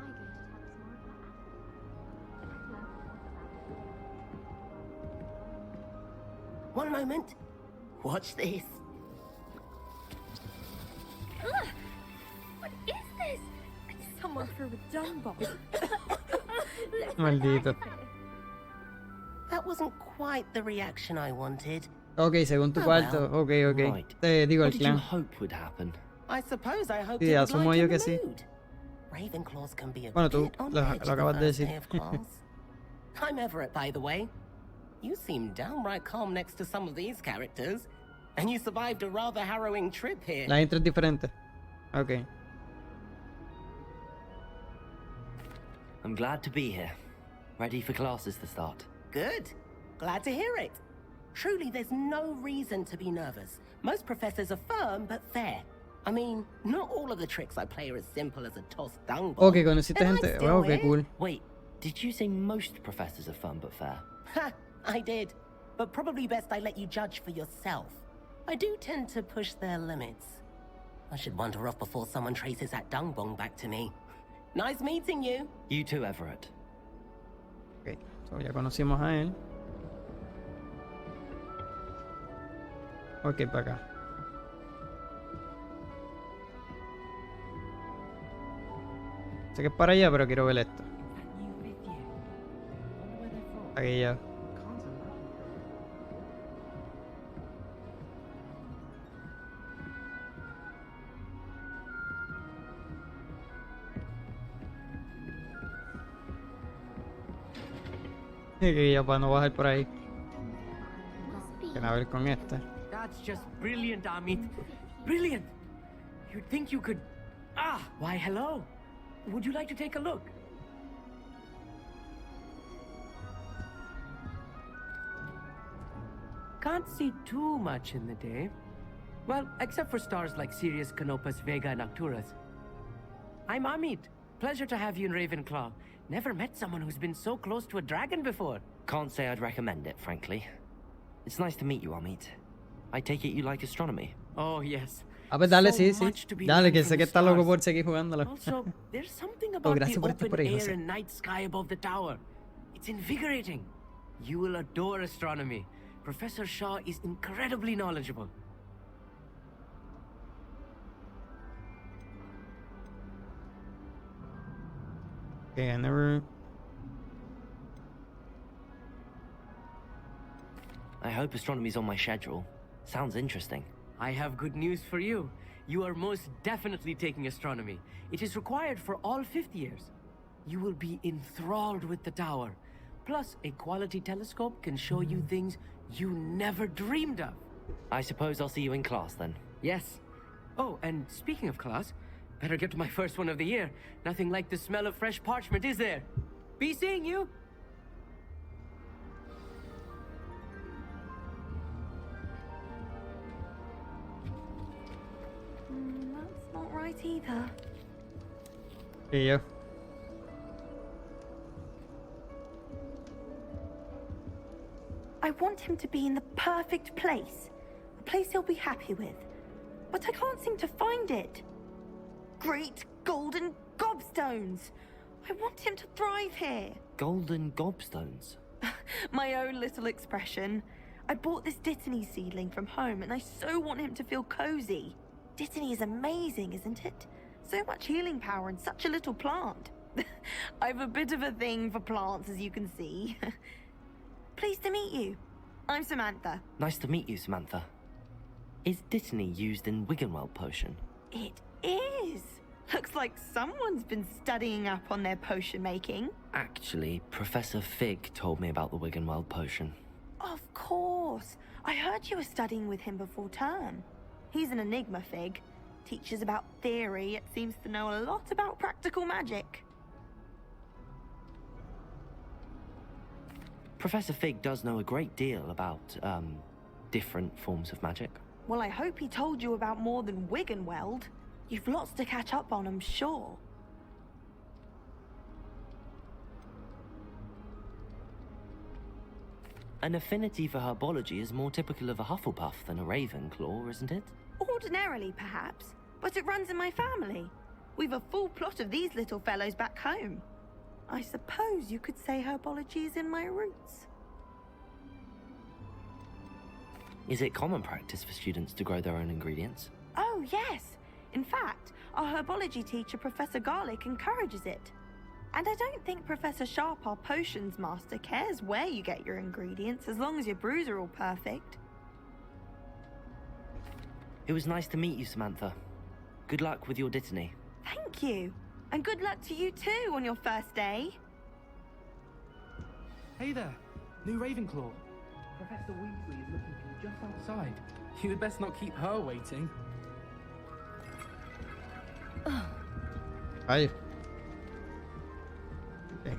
One moment. Watch this. What is this? Someone threw a dung bomb. Maldito. That wasn't quite the reaction I wanted. Ok, según tu cuarto. Ok, ok. Right. Digo What el did you clan. hope would happen? I suppose I hoped Sí, it would asumo yo lighten que the sí. mood. Ravenclaws can be a Bueno, tú bit on lo edge the acabas de first decir. day of class. I'm Everett, by the way. You seem downright calm next to some of these characters. And you survived a rather harrowing trip here. La intro es diferente. Ok. I'm glad to be here. Ready for classes to start. Good. Glad to hear it. Truly, there's no reason to be nervous. Most professors are firm but fair. I mean, not all of the tricks I play are as simple as a tossed dung ball. Ok, conociste And I'm gente. still Wow, qué here. cool. Wait, did you say most professors are fun but fair? Ha! I did. But probably best I let you judge for yourself. I do tend to push their limits. I should wander off before someone traces that dung bong back to me. Nice meeting you. You too, Everett. Ok, so ya conocimos a él. Ok, para acá. Sé que es para allá, pero quiero ver esto. Aquí ya. Que ya para no bajar por ahí. Tiene a ver con este. That's just brilliant, Amit. Brilliant! You'd think you could... Ah! Why, hello. Would you like to take a look? Can't see too much in the day. Well, except for stars like Sirius, Canopus, Vega, and Arcturus. I'm Amit. Pleasure to have you in Ravenclaw. Never met someone who's been so close to a dragon before. Can't say I'd recommend it, frankly. It's nice to meet you, Amit. I take it you like astronomy. Oh, yes. Ah, pues dale, So sí, sí. much to be Dale, learned que from sé que the está loco stars. por seguir jugándolo. Also, there's something Oh, about the gracias por estar open por ahí, air José. and night sky above the tower. It's invigorating. You will adore astronomy. Professor Shaw is incredibly knowledgeable. Okay, I never... I hope astronomy's on my schedule. Sounds interesting. I have good news for you. You are most definitely taking astronomy. It is required for all 5th years. You will be enthralled with the tower. Plus, a quality telescope can show you things you never dreamed of. I suppose I'll see you in class then. Yes. Oh, and speaking of class, better get to my first one of the year. Nothing like the smell of fresh parchment, is there? Be seeing you. That's not right either. Y yo. I want him to be in the perfect place. A place he'll be happy with. But I can't seem to find it. Great golden gobstones! I want him to thrive here. Golden gobstones. My own little expression. I bought this Dittany seedling from home and I so want him to feel cozy. Dittany is amazing, isn't it? So much healing power in such a little plant. I've a bit of a thing for plants, as you can see. Pleased to meet you. I'm Samantha. Nice to meet you, Samantha. Is Dittany used in Wiggenweld potion? It is. Looks like someone's been studying up on their potion making. Actually, Professor Fig told me about the Wiggenweld potion. Of course. I heard you were studying with him before term. He's an enigma fig. Teaches about theory, yet seems to know a lot about practical magic. Professor Fig does know a great deal about, different forms of magic. Well, I hope he told you about more than Wiggenweld. You've lots to catch up on, I'm sure. An affinity for herbology is more typical of a Hufflepuff than a Ravenclaw, isn't it? Ordinarily, perhaps, but it runs in my family. We've a full plot of these little fellows back home. I suppose you could say herbology is in my roots. Is it common practice for students to grow their own ingredients? Oh, yes. In fact, our herbology teacher, Professor Garlic, encourages it. And I don't think Professor Sharp, our potions master, cares where you get your ingredients, as long as your brews are all perfect. It was nice to meet you, Samantha. Good luck with your dittany. Thank you. And good luck to you too on your first day. Hey there, new Ravenclaw. Professor Weasley is looking for you just outside. You had best not keep her waiting. Hi. Okay.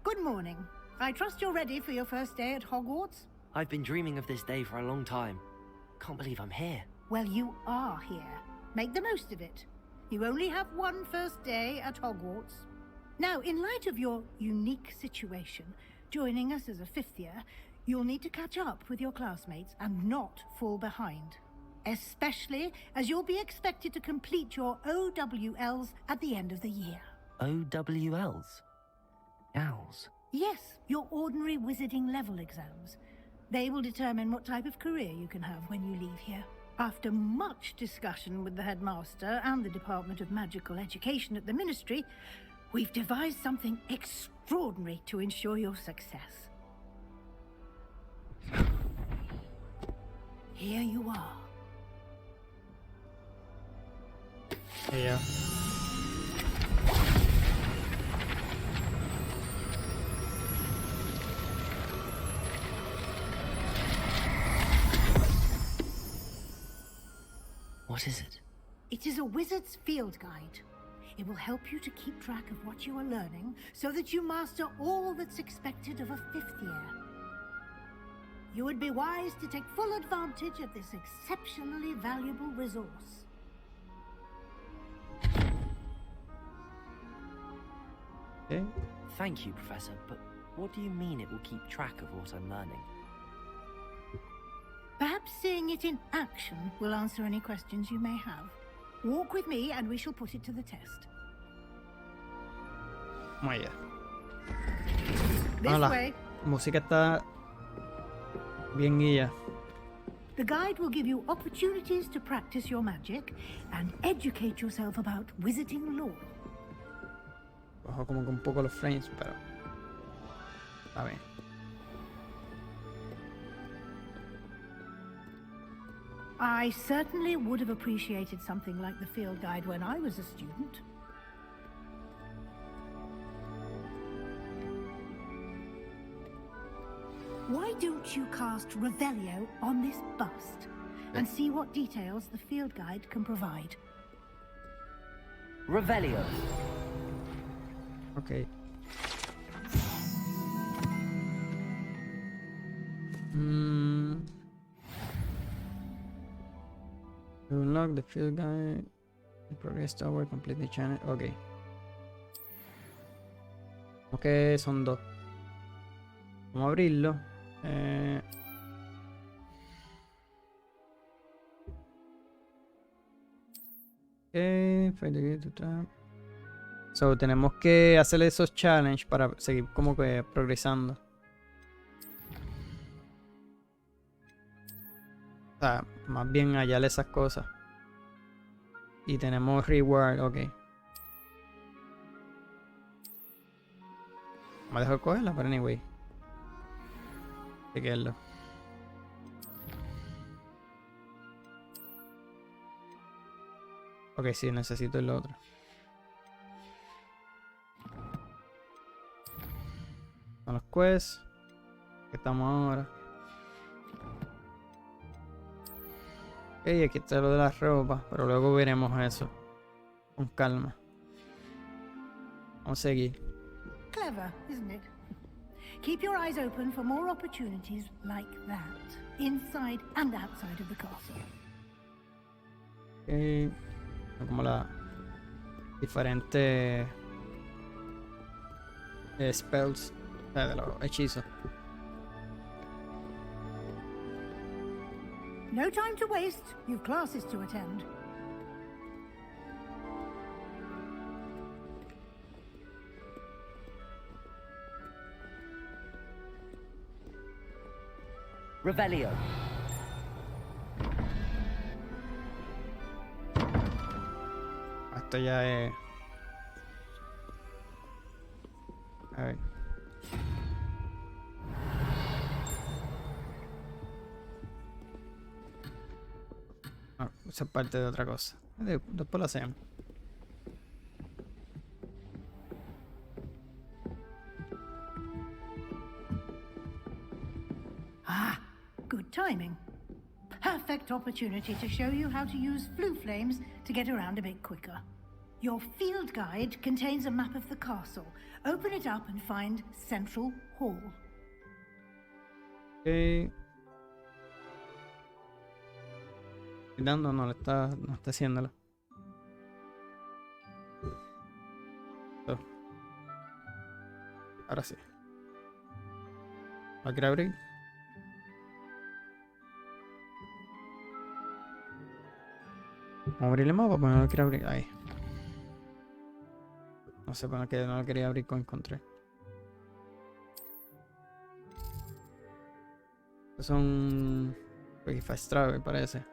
Good morning. I trust you're ready for your first day at Hogwarts? I've been dreaming of this day for a long time. Can't believe I'm here. Well, you are here. Make the most of it. You only have one first day at Hogwarts. Now, in light of your unique situation, joining us as a fifth year, you'll need to catch up with your classmates and not fall behind. Especially as you'll be expected to complete your OWLs at the end of the year. OWLs? Owls? Yes, your ordinary wizarding level exams. They will determine what type of career you can have when you leave here. After much discussion with the headmaster and the Department of Magical Education at the Ministry, we've devised something extraordinary to ensure your success. Here you are. Yeah. What is it? It is a wizard's field guide. It will help you to keep track of what you are learning so that you master all that's expected of a fifth year. You would be wise to take full advantage of this exceptionally valuable resource. Okay. Thank you, Professor, but what do you mean it will keep track of what I'm learning? Perhaps seeing it in action will answer any questions you may have. Walk with me and we shall put it to the test. Vamos allá. This Hola. way. La música está bien guía. The guide will give you opportunities to practice your magic and educate yourself about wizarding lore. Bajo como que un poco los frames, pero... A ver. I certainly would have appreciated something like the field guide when I was a student. Why don't you cast Revelio on this bust and see what details the field guide can provide? Revelio. Okay. To unlock the field guide, progress tower, complete the channel. Ok. Ok, son dos. Vamos a abrirlo. So, tenemos que hacer esos challenges para seguir como que progresando. O sea, más bien hallar esas cosas. Y tenemos reward, ok. Me dejo cogerla, pero anyway. Chequearlo. Ok, sí, necesito el otro. Con los quests. Que estamos ahora. Ok, aquí está lo de la ropa. Pero luego veremos eso. Con calma. Vamos a seguir. Clever, isn't it? Keep your eyes open for more opportunities like that, inside and outside of the castle. Ok. Como la diferentes spells, o sea, de los hechizos. No time to waste. You've classes to attend. Revelio. Esto ya es... A ver. Ah, esa es parte de otra cosa. Después lo hacemos. Ah, good timing. Perfect opportunity to show you how to use flue flames to get around a bit quicker. Your field guide contains a map of the castle. Open it up and find Central Hall. Ok. No, no está haciéndolo. Oh. Ahora sí. ¿Lo quiere abrir? Vamos a abrir el mapa, pero no lo quiero abrir. Ahí. No sé por qué no lo quería abrir con encontré. Son fast travel, parece.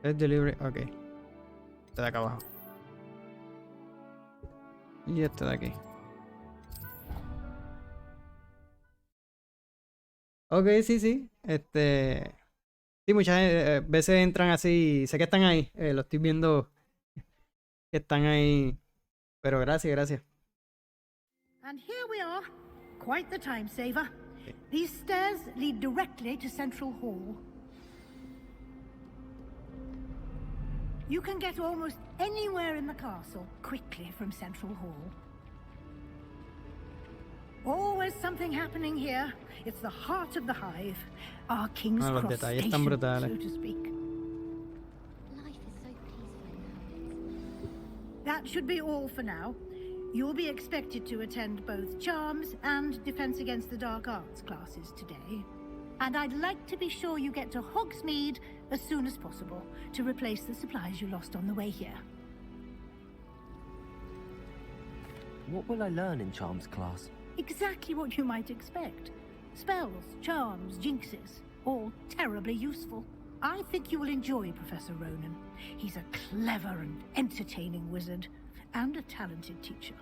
Es delivery, ok. Este de acá abajo. Y este de aquí. Ok, sí, sí. Sí, muchas veces entran así. Sé que están ahí. Lo estoy viendo. Que están ahí. Pero gracias, gracias. And here we are. Quite the time saver. These stairs lead directly to Central Hall. You can get almost anywhere in the castle quickly from Central Hall. Always something happening here. It's the heart of the hive. Our King's Los Cross detalles station, tan brutales. so to speak. That should be all for now. You'll be expected to attend both Charms and Defense Against the Dark Arts classes today. And I'd like to be sure you get to Hogsmeade as soon as possible to replace the supplies you lost on the way here. What will I learn in Charms class? Exactly what you might expect. Spells, charms, jinxes, all terribly useful. I think you will enjoy Professor Ronan. He's a clever and entertaining wizard, and a talented teacher.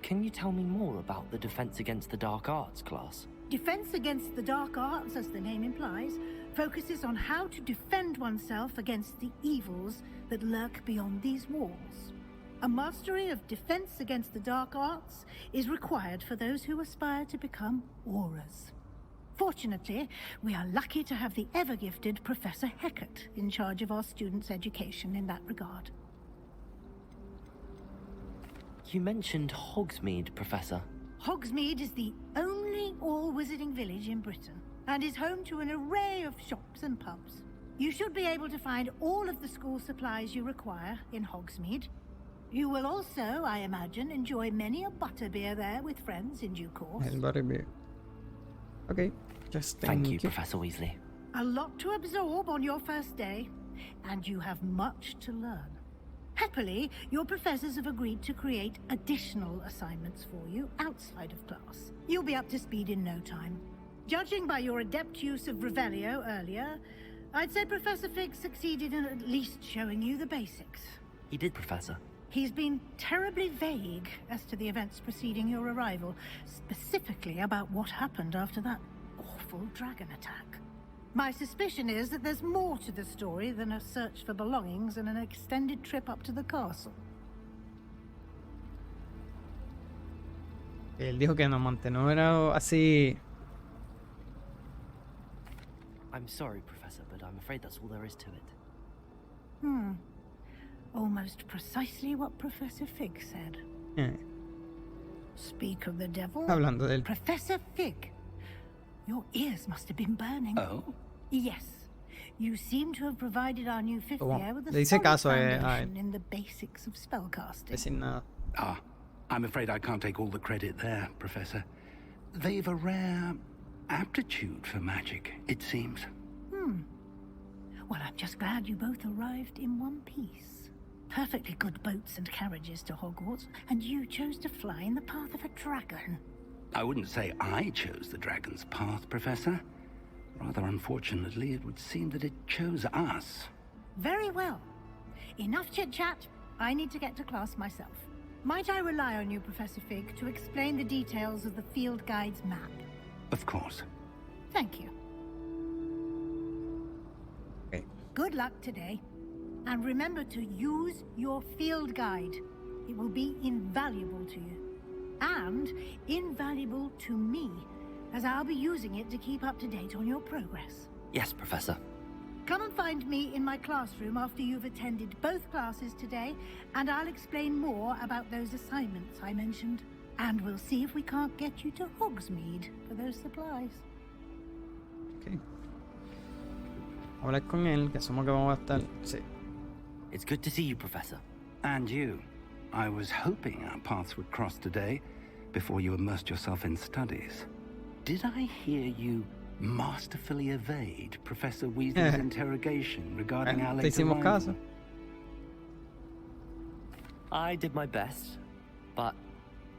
Can you tell me more about the Defense Against the Dark Arts class? Defense Against the Dark Arts, as the name implies, focuses on how to defend oneself against the evils that lurk beyond these walls. A mastery of Defense Against the Dark Arts is required for those who aspire to become auras. Fortunately, we are lucky to have the ever-gifted Professor Hecat in charge of our students' education in that regard. You mentioned Hogsmeade, Professor. Hogsmeade is the only all-wizarding village in Britain, and is home to an array of shops and pubs. You should be able to find all of the school supplies you require in Hogsmeade. You will also, I imagine, enjoy many a butterbeer there with friends in due course. El butterbeer. Okay, just Thank you, Professor Weasley. A lot to absorb on your first day, and you have much to learn. Happily, your professors have agreed to create additional assignments for you outside of class. You'll be up to speed in no time. Judging by your adept use of Revelio earlier, I'd say Professor Fig succeeded in at least showing you the basics. He did, Professor. He's been terribly vague as to the events preceding your arrival, specifically about what happened after that awful dragon attack. My suspicion is that there's more to the story than a search for belongings and an extended trip up to the castle. Él dijo que nos mantenemos así. I'm sorry, Professor, but I'm afraid that's all there is to it. Almost precisely what Professor Fig said. Speak of the devil. Hablando del... Professor Fig, your ears must have been burning. Oh? Yes. You seem to have provided our new fifth year with Le a hice solid caso foundation in the basics of spellcasting. Decir nada. Ah, I'm afraid I can't take all the credit there, Professor. They've a rare aptitude for magic, it seems. Well, I'm just glad you both arrived in one piece. Perfectly good boats and carriages to Hogwarts, and you chose to fly in the path of a dragon. I wouldn't say I chose the dragon's path, Professor. Rather unfortunately, it would seem that it chose us. Very well. Enough chit-chat. I need to get to class myself. Might I rely on you, Professor Fig, to explain the details of the field guide's map? Of course. Thank you. Okay. Good luck today. And remember to use your field guide. It will be invaluable to you. And invaluable to me, as I'll be using it to keep up to date on your progress. Yes, Professor. Come and find me in my classroom after you've attended both classes today, and I'll explain more about those assignments I mentioned. And we'll see if we can't get you to Hogsmeade for those supplies. Okay. Hablar con él, que asumo que vamos a estar... Sí. It's good to see you, Professor. And you. I was hoping our paths would cross today, before you immersed yourself in studies. Did I hear you masterfully evade Professor Weasley's interrogation regarding our Te late hicimos arrival? caso. I did my best, but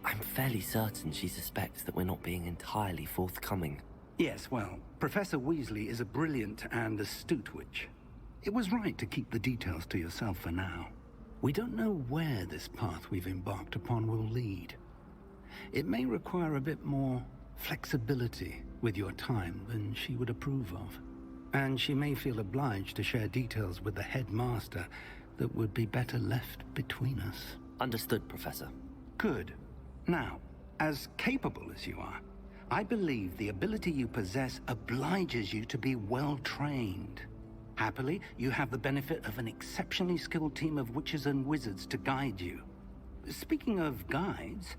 I'm fairly certain she suspects that we're not being entirely forthcoming. Yes, well, Professor Weasley is a brilliant and astute witch. It was right to keep the details to yourself for now. We don't know where this path we've embarked upon will lead. It may require a bit more flexibility with your time than she would approve of. And she may feel obliged to share details with the headmaster that would be better left between us. Understood, Professor. Good. Now, as capable as you are, I believe the ability you possess obliges you to be well trained. Happily, you have the benefit of an exceptionally skilled team of witches and wizards to guide you. Speaking of guides,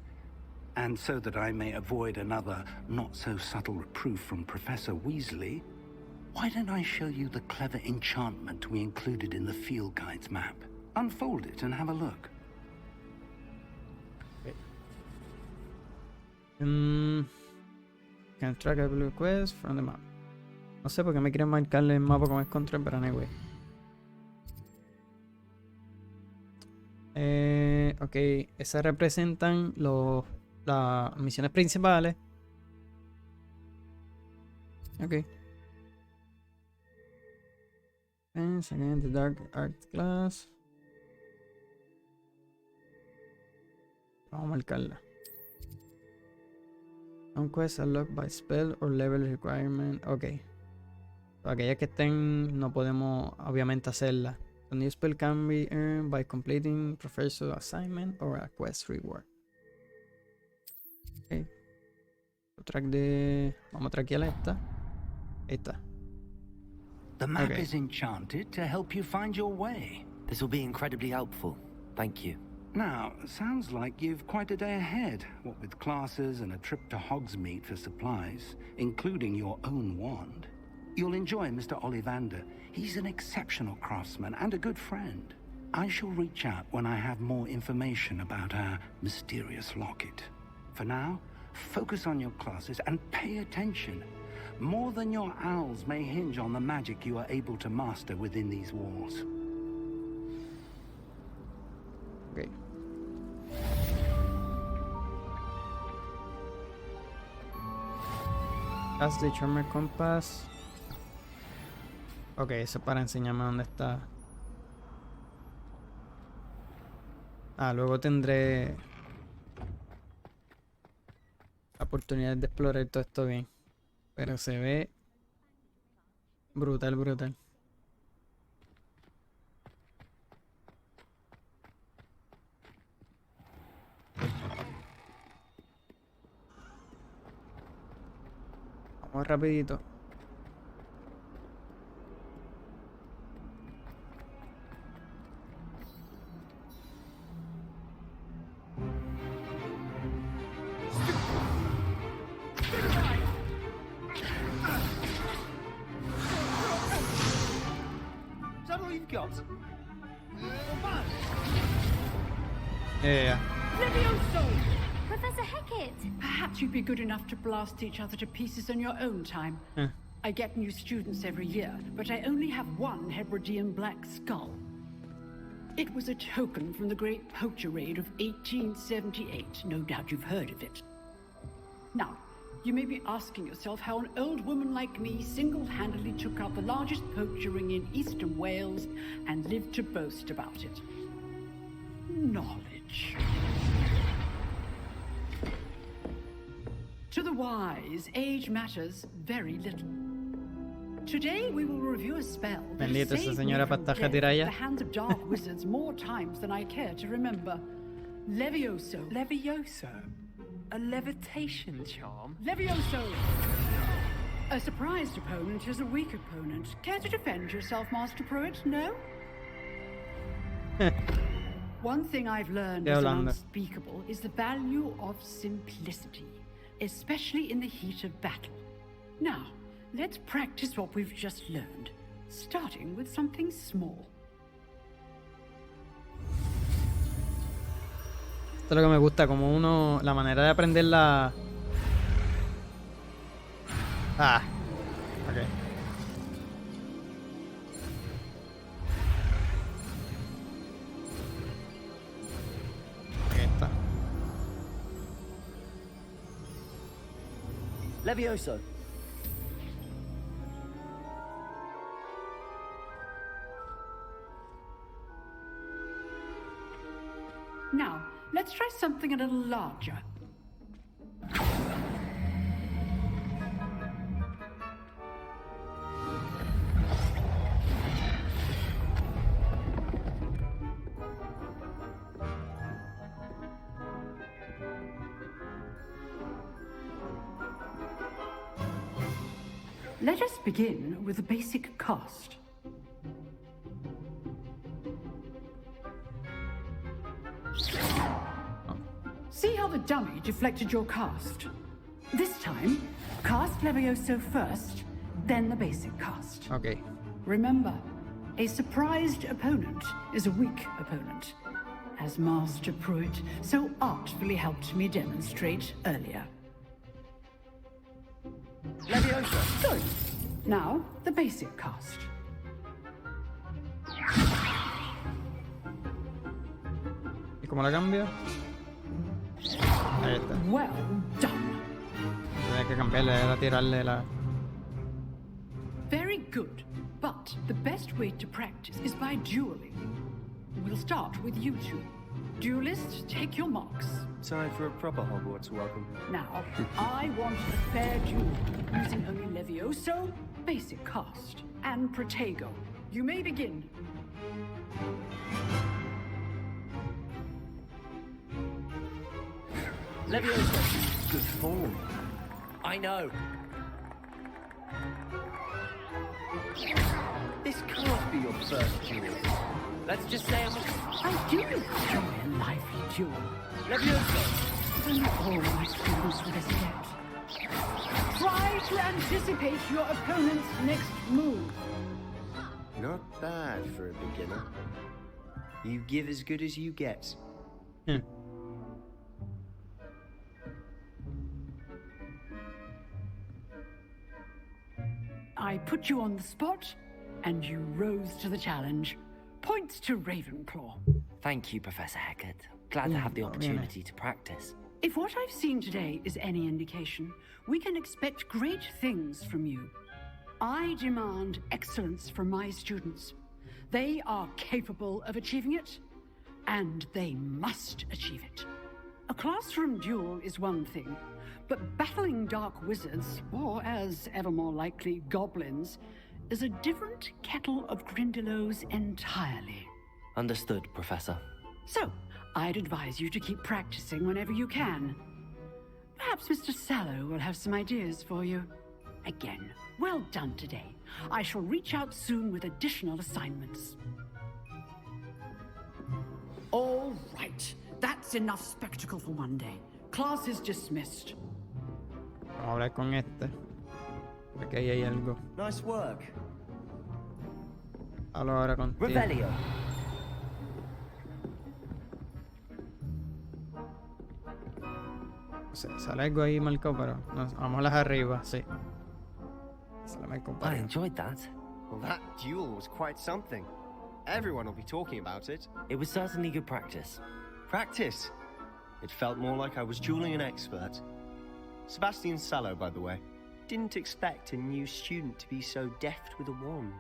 and so that I may avoid another not-so-subtle reproof from Professor Weasley, why don't I show you the clever enchantment we included in the field guide's map? Unfold it and have a look. Can track a blue quest from the map. No sé por qué me quieren marcarle el mapa con el control, pero anyway. Ok, esas representan las misiones principales. Ok. Again, the Dark Art Class. Vamos a marcarla. Quest unlocked by spell or level requirement. Ok. Aquellas que estén, no podemos obviamente hacerlas. A new spell can be earned by completing professor assignment or a quest reward. Ok. Vamos a traquear esta. Ahí está. The map is enchanted to help you find your way. This will be incredibly helpful. Thank you. Now, sounds like you've quite a day ahead, what with classes and a trip to Hogsmeade for supplies, including your own wand. You'll enjoy Mr. Ollivander. He's an exceptional craftsman and a good friend. I shall reach out when I have more information about our mysterious locket. For now, focus on your classes and pay attention. More than your owls may hinge on the magic you are able to master within these walls. Okay. Has the Charmer Compass. Ok, eso es para enseñarme dónde está. Ah, luego tendré la oportunidad de explorar todo esto bien. Pero se ve brutal, brutal. Vamos rapidito. Is that all you've got? Yeah. Levioso! Professor Hackett! Perhaps you'd be good enough to blast each other to pieces on your own time. I get new students every year, but I only have one Hebridean black skull. It was a token from the Great Poacher Raid of 1878. No doubt you've heard of it. Now, you may be asking yourself how an old woman like me single-handedly took out the largest poacher ring in eastern Wales and lived to boast about it. Knowledge. To the wise, age matters very little. Today we will review a spell that Bendito esa saved me señora from pataja death tira at ya. the hands of dark wizards more times than I care to remember. Levioso. Levioso? A levitation charm? Levioso! A surprised opponent is a weak opponent. Care to defend yourself, Master Pruitt? No? One thing I've learned as an unspeakable is the value of simplicity, especially in the heat of battle. Now, let's practice what we've just learned, starting with something small. Esto es lo que me gusta, como uno, la manera de aprender la... Ah, ok. Aquí está. Levioso. Now, let's try something a little larger. Let us begin with the basic cast. See how the dummy deflected your cast? This time, cast Levioso first, then the basic cast. Okay. Remember, a surprised opponent is a weak opponent, as Master Pruitt so artfully helped me demonstrate earlier. Levioso. Good. Now, the basic cast. ¿Y cómo la cambio? Ahí está. Well done. Tenía que cambiarle, era tirarle la... Very good. But the best way to practice is by dueling. We'll start with you two. Duelists, take your marks. Time for a proper Hogwarts welcome. Now, I want a fair duel, using only Levioso, basic cast, and Protego. You may begin. Levioso. Good form. I know. This can't be your first duel. Let's just say I do enjoy a lively duel. Levioso. Then all my students would escape. Try to anticipate your opponent's next move. Not bad for a beginner. You give as good as you get. I put you on the spot, and you rose to the challenge. Points to Ravenclaw. Thank you, Professor Hackett. Glad to have the opportunity to practice. If what I've seen today is any indication, we can expect great things from you. I demand excellence from my students. They are capable of achieving it, and they must achieve it. A classroom duel is one thing, but battling dark wizards, or as ever more likely, goblins, is a different kettle of grindylows entirely. Understood, Professor. So, I'd advise you to keep practicing whenever you can. Perhaps Mr. Sallow will have some ideas for you. Again, well done today. I shall reach out soon with additional assignments. All right. That's enough spectacle for one day. Class is dismissed. Vamos a hablar con este. Porque ahí hay algo. Nice work. Hablo ahora contigo. Revelio. O sea, sale algo ahí marcado, pero no, vamos a las arriba, sí. Sale marcado para I arriba. enjoyed that. Well, that duel was quite something. Everyone will be talking about it. It was certainly good practice. Practice? It felt more like I was dueling an expert. Sebastian Sallow, by the way. Didn't expect a new student to be so deft with a wand.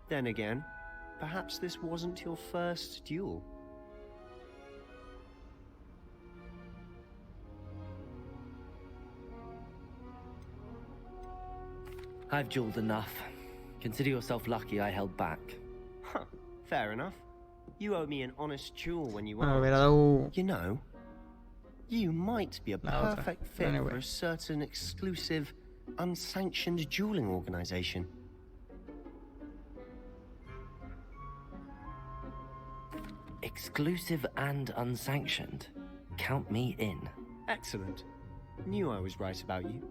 Then again, perhaps this wasn't your first duel. I've dueled enough. Consider yourself lucky I held back. Huh, fair enough. You owe me an honest duel when you Bueno, are. hubiera dado You know, you might be a La otra. perfect fit Anyway. for a certain exclusive, unsanctioned dueling organization. Exclusive and unsanctioned. Count me in. Excellent. Knew I was right about you.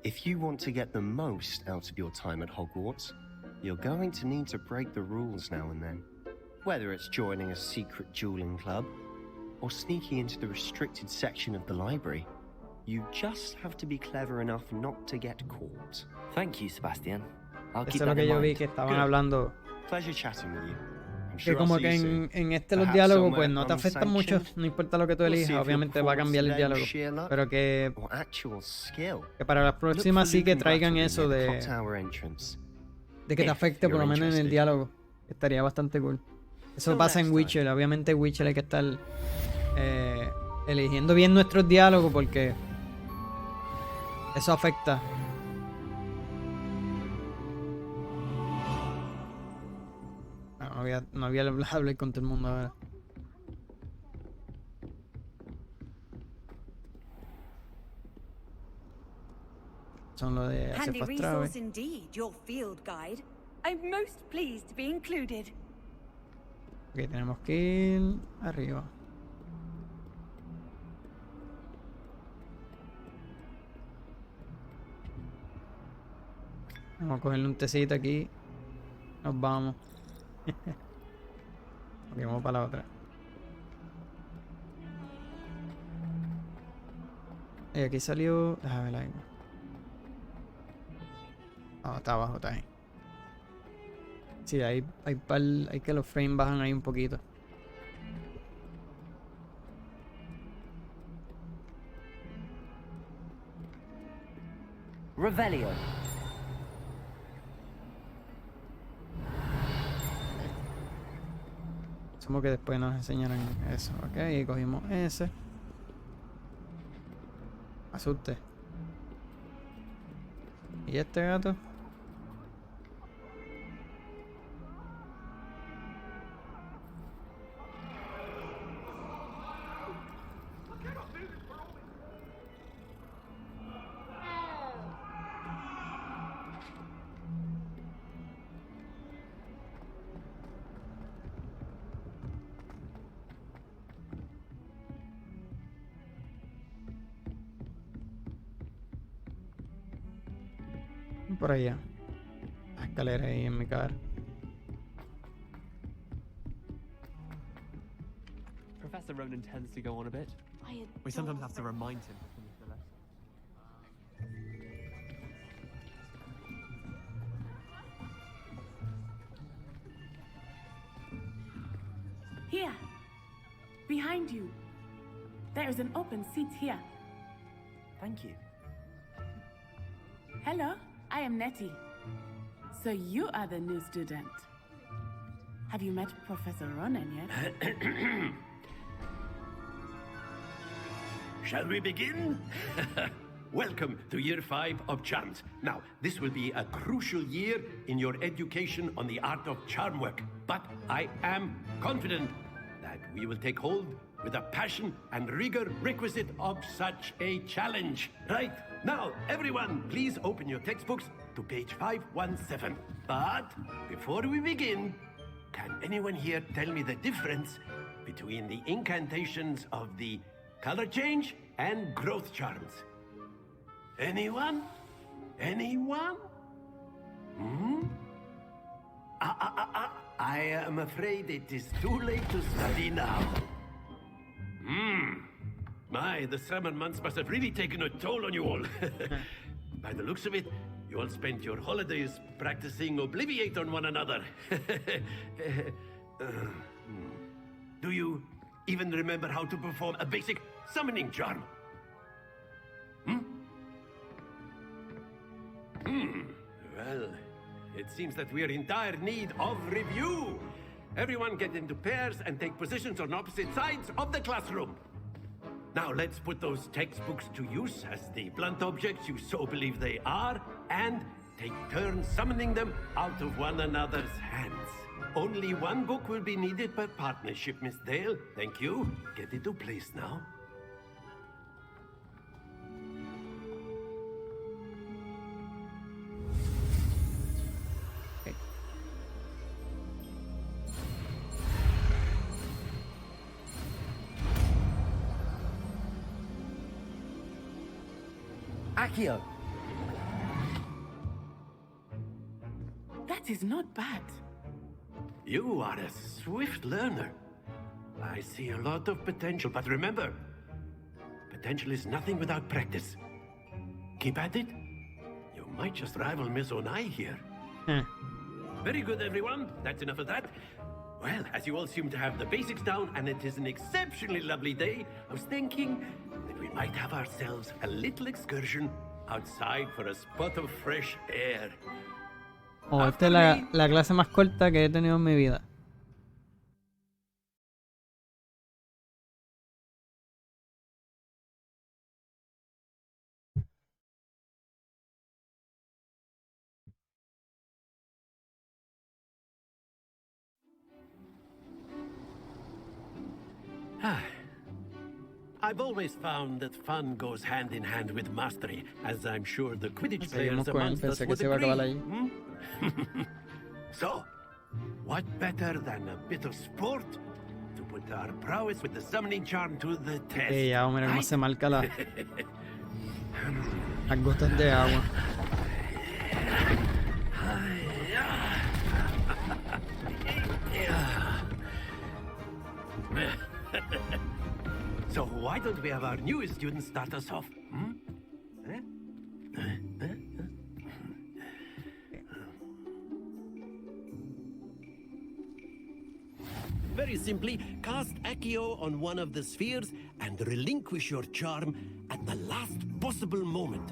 If you want to get the most out of your time at Hogwarts, you're going to need to break the rules now and then. Whether it's joining a secret dueling club, or sneaking into the restricted section of the library, you just have to be clever enough not to get caught. Thank you, Sebastian. I'll keep Eso es lo that que in yo vi mind. que estaban Good. hablando. Pleasure chatting with you. I'm Que sure I'll como see que you soon. en este los Perhaps diálogos pues somewhere no te afectan mucho, unsanctioned. no importa lo que tú We'll see elijas, if your obviamente va a cambiar el performance diálogo. today was sheer luck Pero que or actual skill. para la Look próxima for sí que Luke and traigan Brattle eso near the de, clock tower entrance. de que te If afecte por lo you're menos en el interested. diálogo. Estaría bastante cool. Eso Till pasa en next Witcher, obviamente Witcher hay que estar eligiendo bien nuestros diálogos porque eso afecta. No voy a hablar con todo el mundo ahora. Son lo de hacer Handy fast travel. resource indeed, your field guide. I'm most pleased to be included. Ok, tenemos que ir arriba. Vamos a cogerle un tecito aquí. Nos vamos. Ok, vamos para la otra. Y aquí salió. Déjame ver algo. No, está abajo, está ahí. Sí, hay que los frames bajan ahí un poquito. Revelio. Asumo que después nos enseñarán eso. Ok, y cogimos ese. Asuste. ¿Y este gato? Por allá. La escalera ahí en mi cara. Professor Ronan tends to go on a bit. We sometimes have to remind him to finish the lesson. Here. Behind you. There is an open seat here. Thank you. Hello, I am Nettie. So you are the new student. Have you met Professor Ronan yet? Shall we begin? Welcome to Year 5 of Charms. Now, this will be a crucial year in your education on the art of charm work. But I am confident that we will take hold with the passion and rigor requisite of such a challenge. Right, now, everyone, please open your textbooks to page 517. But before we begin, can anyone here tell me the difference between the incantations of the color change and growth charms? Anyone? Anyone? Hmm? I am afraid it is too late to study now. My, the summer months must have really taken a toll on you all. By the looks of it, you all spent your holidays practicing Obliviate on one another. Do you even remember how to perform a basic summoning charm? Well, it seems that we are in dire need of review. Everyone get into pairs and take positions on opposite sides of the classroom. Now let's put those textbooks to use as the blunt objects you so believe they are, and take turns summoning them out of one another's hands. Only one book will be needed per partnership, Miss Dale. Thank you. Get into place now. Accio. That is not bad. You are a swift learner. I see a lot of potential, but remember, potential is nothing without practice. Keep at it. You might just rival Miss Onai here. Very good, everyone. That's enough of that. Well, as you all seem to have the basics down, and it is an exceptionally lovely day, I was thinking that we might have ourselves a little excursion outside for a spot of fresh air. Oh, esta es la clase más corta que he tenido en mi vida. I've always found that fun goes hand in hand with mastery, as I'm sure the Quidditch players Seguimos con él, amongst us pensé que would se iba a acabar agree. ahí. So, what better than a bit of sport to put our prowess with the summoning charm to the test? Ya, mira cómo se marca las gotas de agua. So why don't we have our newest student start us off? Very simply, cast Accio on one of the spheres and relinquish your charm at the last possible moment.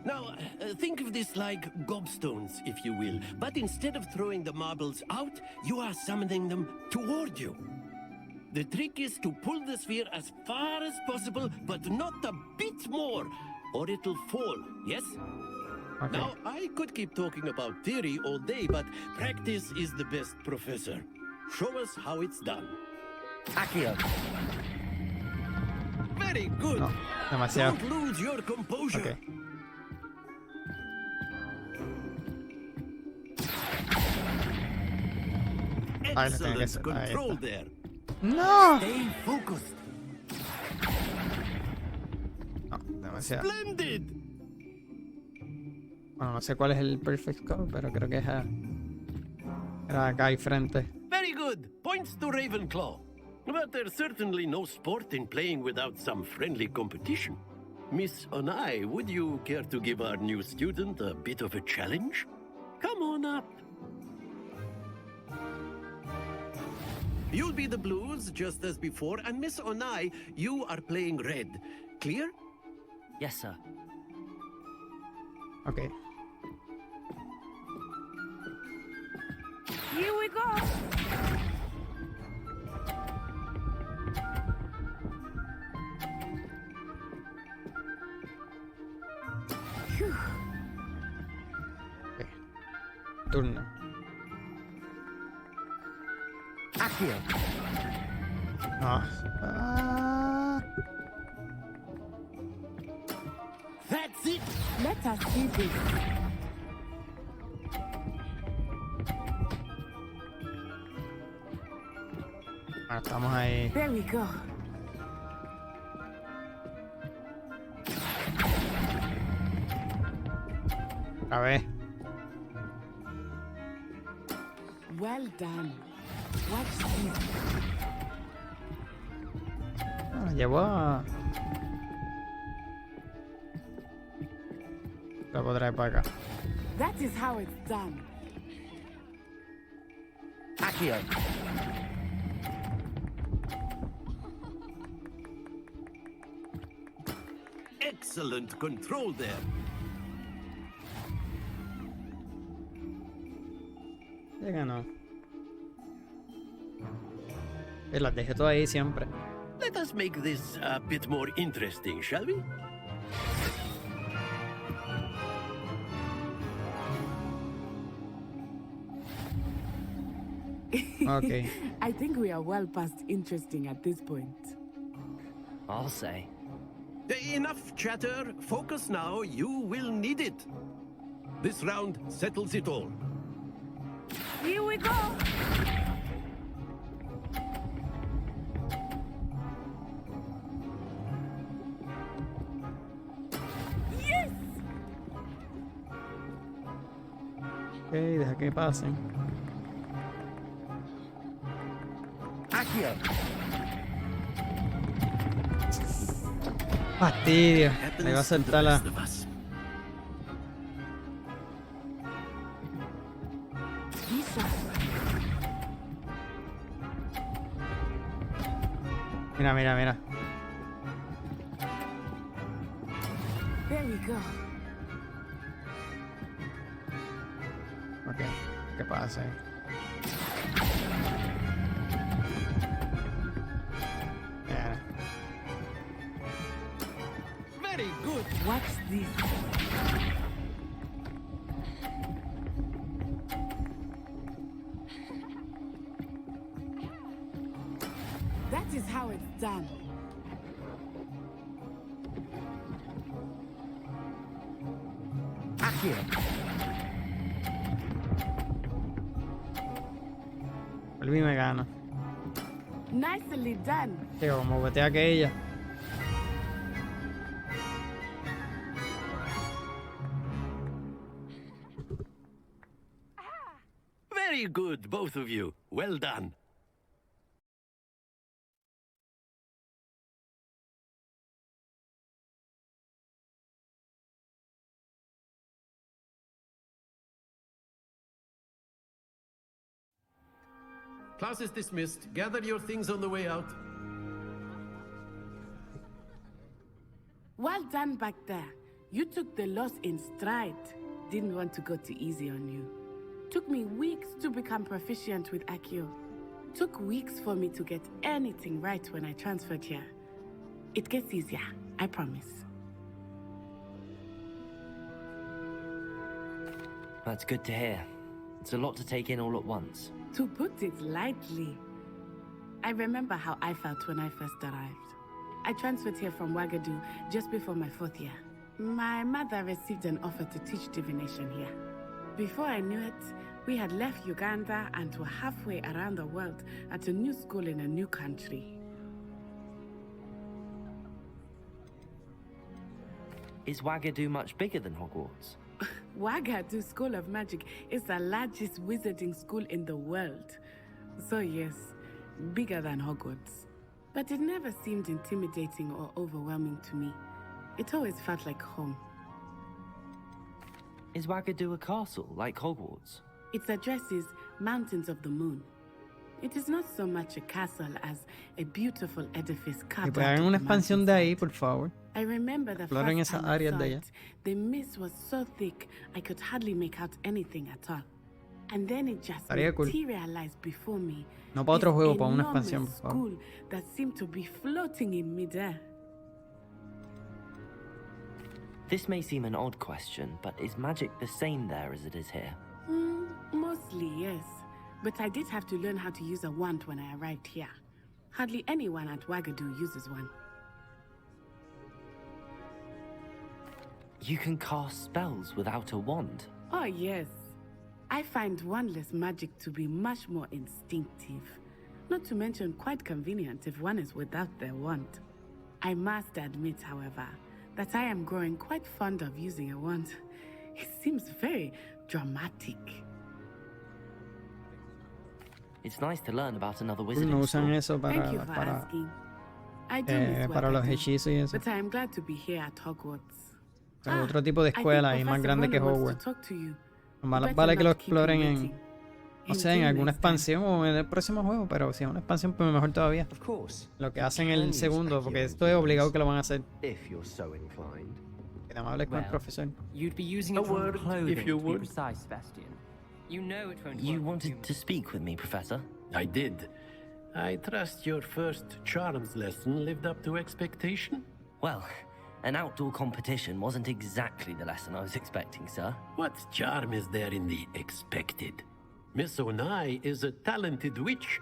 Now, think of this like gobstones, if you will, but instead of throwing the marbles out, you are summoning them toward you. The trick is to pull the sphere as far as possible, but not a bit more, or it'll fall, yes? Okay. Now, I could keep talking about theory all day, but practice is the best professor. Show us how it's done. Accio. Very good. No, demasiado. Don't lose your composure. Okay. Excellent control there. No. Stay focused. No, demasiado. Splendid. Bueno, no sé cuál es el perfect score, pero creo que es era acá y frente. Very good. Points to Ravenclaw. But there's certainly no sport in playing without some friendly competition. Miss Onai, would you care to give our new student a bit of a challenge? Come on up. You'll be the blues, just as before, and Miss Onai, you are playing red. Clear? Yes, sir. Ok. Here we go. Turno. Accio. Ah. That's it. Let us see this. Estamos ahí. There we go. A ver. Well done. Watch this. Llevó a... La puedo traer para acá. That is how it's done. Accio. Excellent control there. Ya ganó. Las dejé todas ahí siempre. Let us make this a bit more interesting, shall we? Okay. I think we are well past interesting at this point. I'll say. Enough chatter. Focus now. You will need it. This round settles it all. Here we go. Yes. Ok, deja que pasen. Accio. Fastidio. Me va a saltar la... Mira, mira, mira. There we go. Ok, ¿qué pasa? Yeah. Very good. Watch this. That is how it's done. Accio. Volví y me gana. Nicely done. Tío, como botea aquella. Very good, both of you. Well done. Class is dismissed. Gather your things on the way out. Well done back there. You took the loss in stride. Didn't want to go too easy on you. Took me weeks to become proficient with Accio. Took weeks for me to get anything right when I transferred here. It gets easier, I promise. That's good to hear. It's a lot to take in all at once. To put it lightly, I remember how I felt when I first arrived. I transferred here from Wagadu just before my 4th year. My mother received an offer to teach divination here. Before I knew it, we had left Uganda and were halfway around the world at a new school in a new country. Is Wagadu much bigger than Hogwarts? Wagadu School of Magic is the largest wizarding school in the world. So yes, bigger than Hogwarts. But it never seemed intimidating or overwhelming to me. It always felt like home. Is Wagadu a castle, like Hogwarts? Its address is Mountains of the Moon. It is not so much a castle as a beautiful edifice Y carved pues out hagan of una the expansión de ahí, mountainside. por favor. I remember the Exploren first esas time I áreas saw de allá. it, the mist was so thick I could hardly make out anything at all. And then it just Estaría cool. materialized before me. No para otro This juego, para una enormous expansión, por favor. school that seemed to be floating in midair. This may seem an odd question, but is magic the same there as it is here? Mostly, yes. But I did have to learn how to use a wand when I arrived here. Hardly anyone at Wagadu uses one. You can cast spells without a wand. Oh, yes. I find wandless magic to be much more instinctive. Not to mention quite convenient if one is without their wand. I must admit, however, that I am growing quite fond of using a wand. It seems very dramatic. It's nice to learn about another No wizarding usan school. eso Thank you for asking. I do miss para los Wagadu, hechizos y eso. but I am glad to be here at Hogwarts. O sea, otro tipo de escuela y más grande que Hogwarts. Vale que lo exploren en, o sea, en alguna expansión o en el próximo juego, pero si es una expansión, pues mejor todavía. Lo que hacen en el segundo, porque esto es obligado que lo van a hacer. Que nada más hables con el profesor. You'd be using A it from word, clothing, if you to be would. precise, Sebastian. You know it won't You work with wanted humans. to speak with me, Professor? I did. I trust your first charms lesson lived up to expectation? Well, an outdoor competition wasn't exactly the lesson I was expecting, sir. What charm is there in the expected? Miss Onai is a talented witch.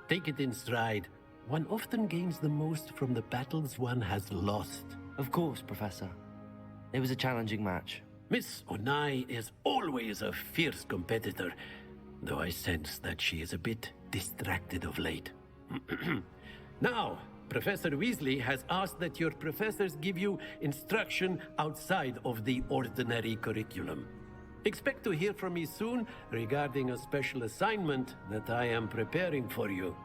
Take it in stride. One often gains the most from the battles one has lost. Of course, Professor. It was a challenging match. Miss Onai is always a fierce competitor, though I sense that she is a bit distracted of late. Now, Professor Weasley has asked that your professors give you instruction outside of the ordinary curriculum. Expect to hear from me soon regarding a special assignment that I am preparing for you.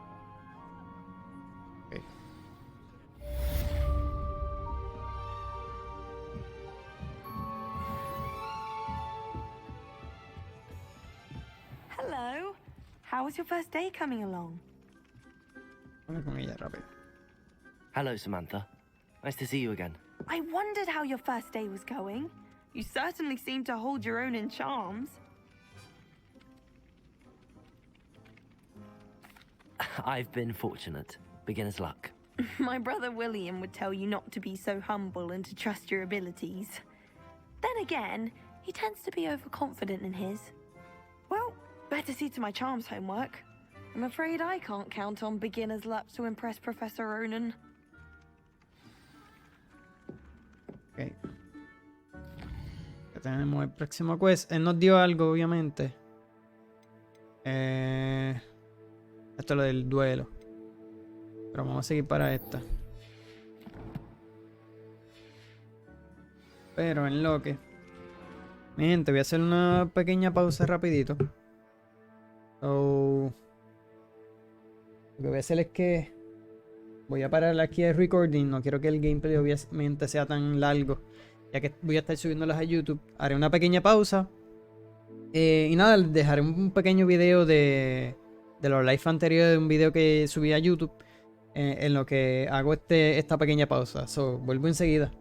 Hello. How was your first day coming along? Habla con ella rápido. Hello, Samantha. Nice to see you again. I wondered how your first day was going. You certainly seem to hold your own in charms. I've been fortunate. Beginner's luck. My brother William would tell you not to be so humble and to trust your abilities. Then again, he tends to be overconfident in his. Well, better see to my charms homework. I'm afraid I can't count on beginner's luck to impress Professor Ronan. Ok. Ya tenemos el próximo quest. Él nos dio algo, obviamente. Esto es lo del duelo. Pero vamos a seguir para esta. Pero en lo que... Mi gente, voy a hacer una pequeña pausa rapidito. So, lo que voy a hacer es que voy a parar aquí el recording. No quiero que el gameplay obviamente sea tan largo, ya que voy a estar subiéndolas a YouTube. Haré una pequeña pausa. Y nada, dejaré un pequeño video de los live anteriores, de un video que subí a YouTube, en lo que hago esta pequeña pausa. So, vuelvo enseguida.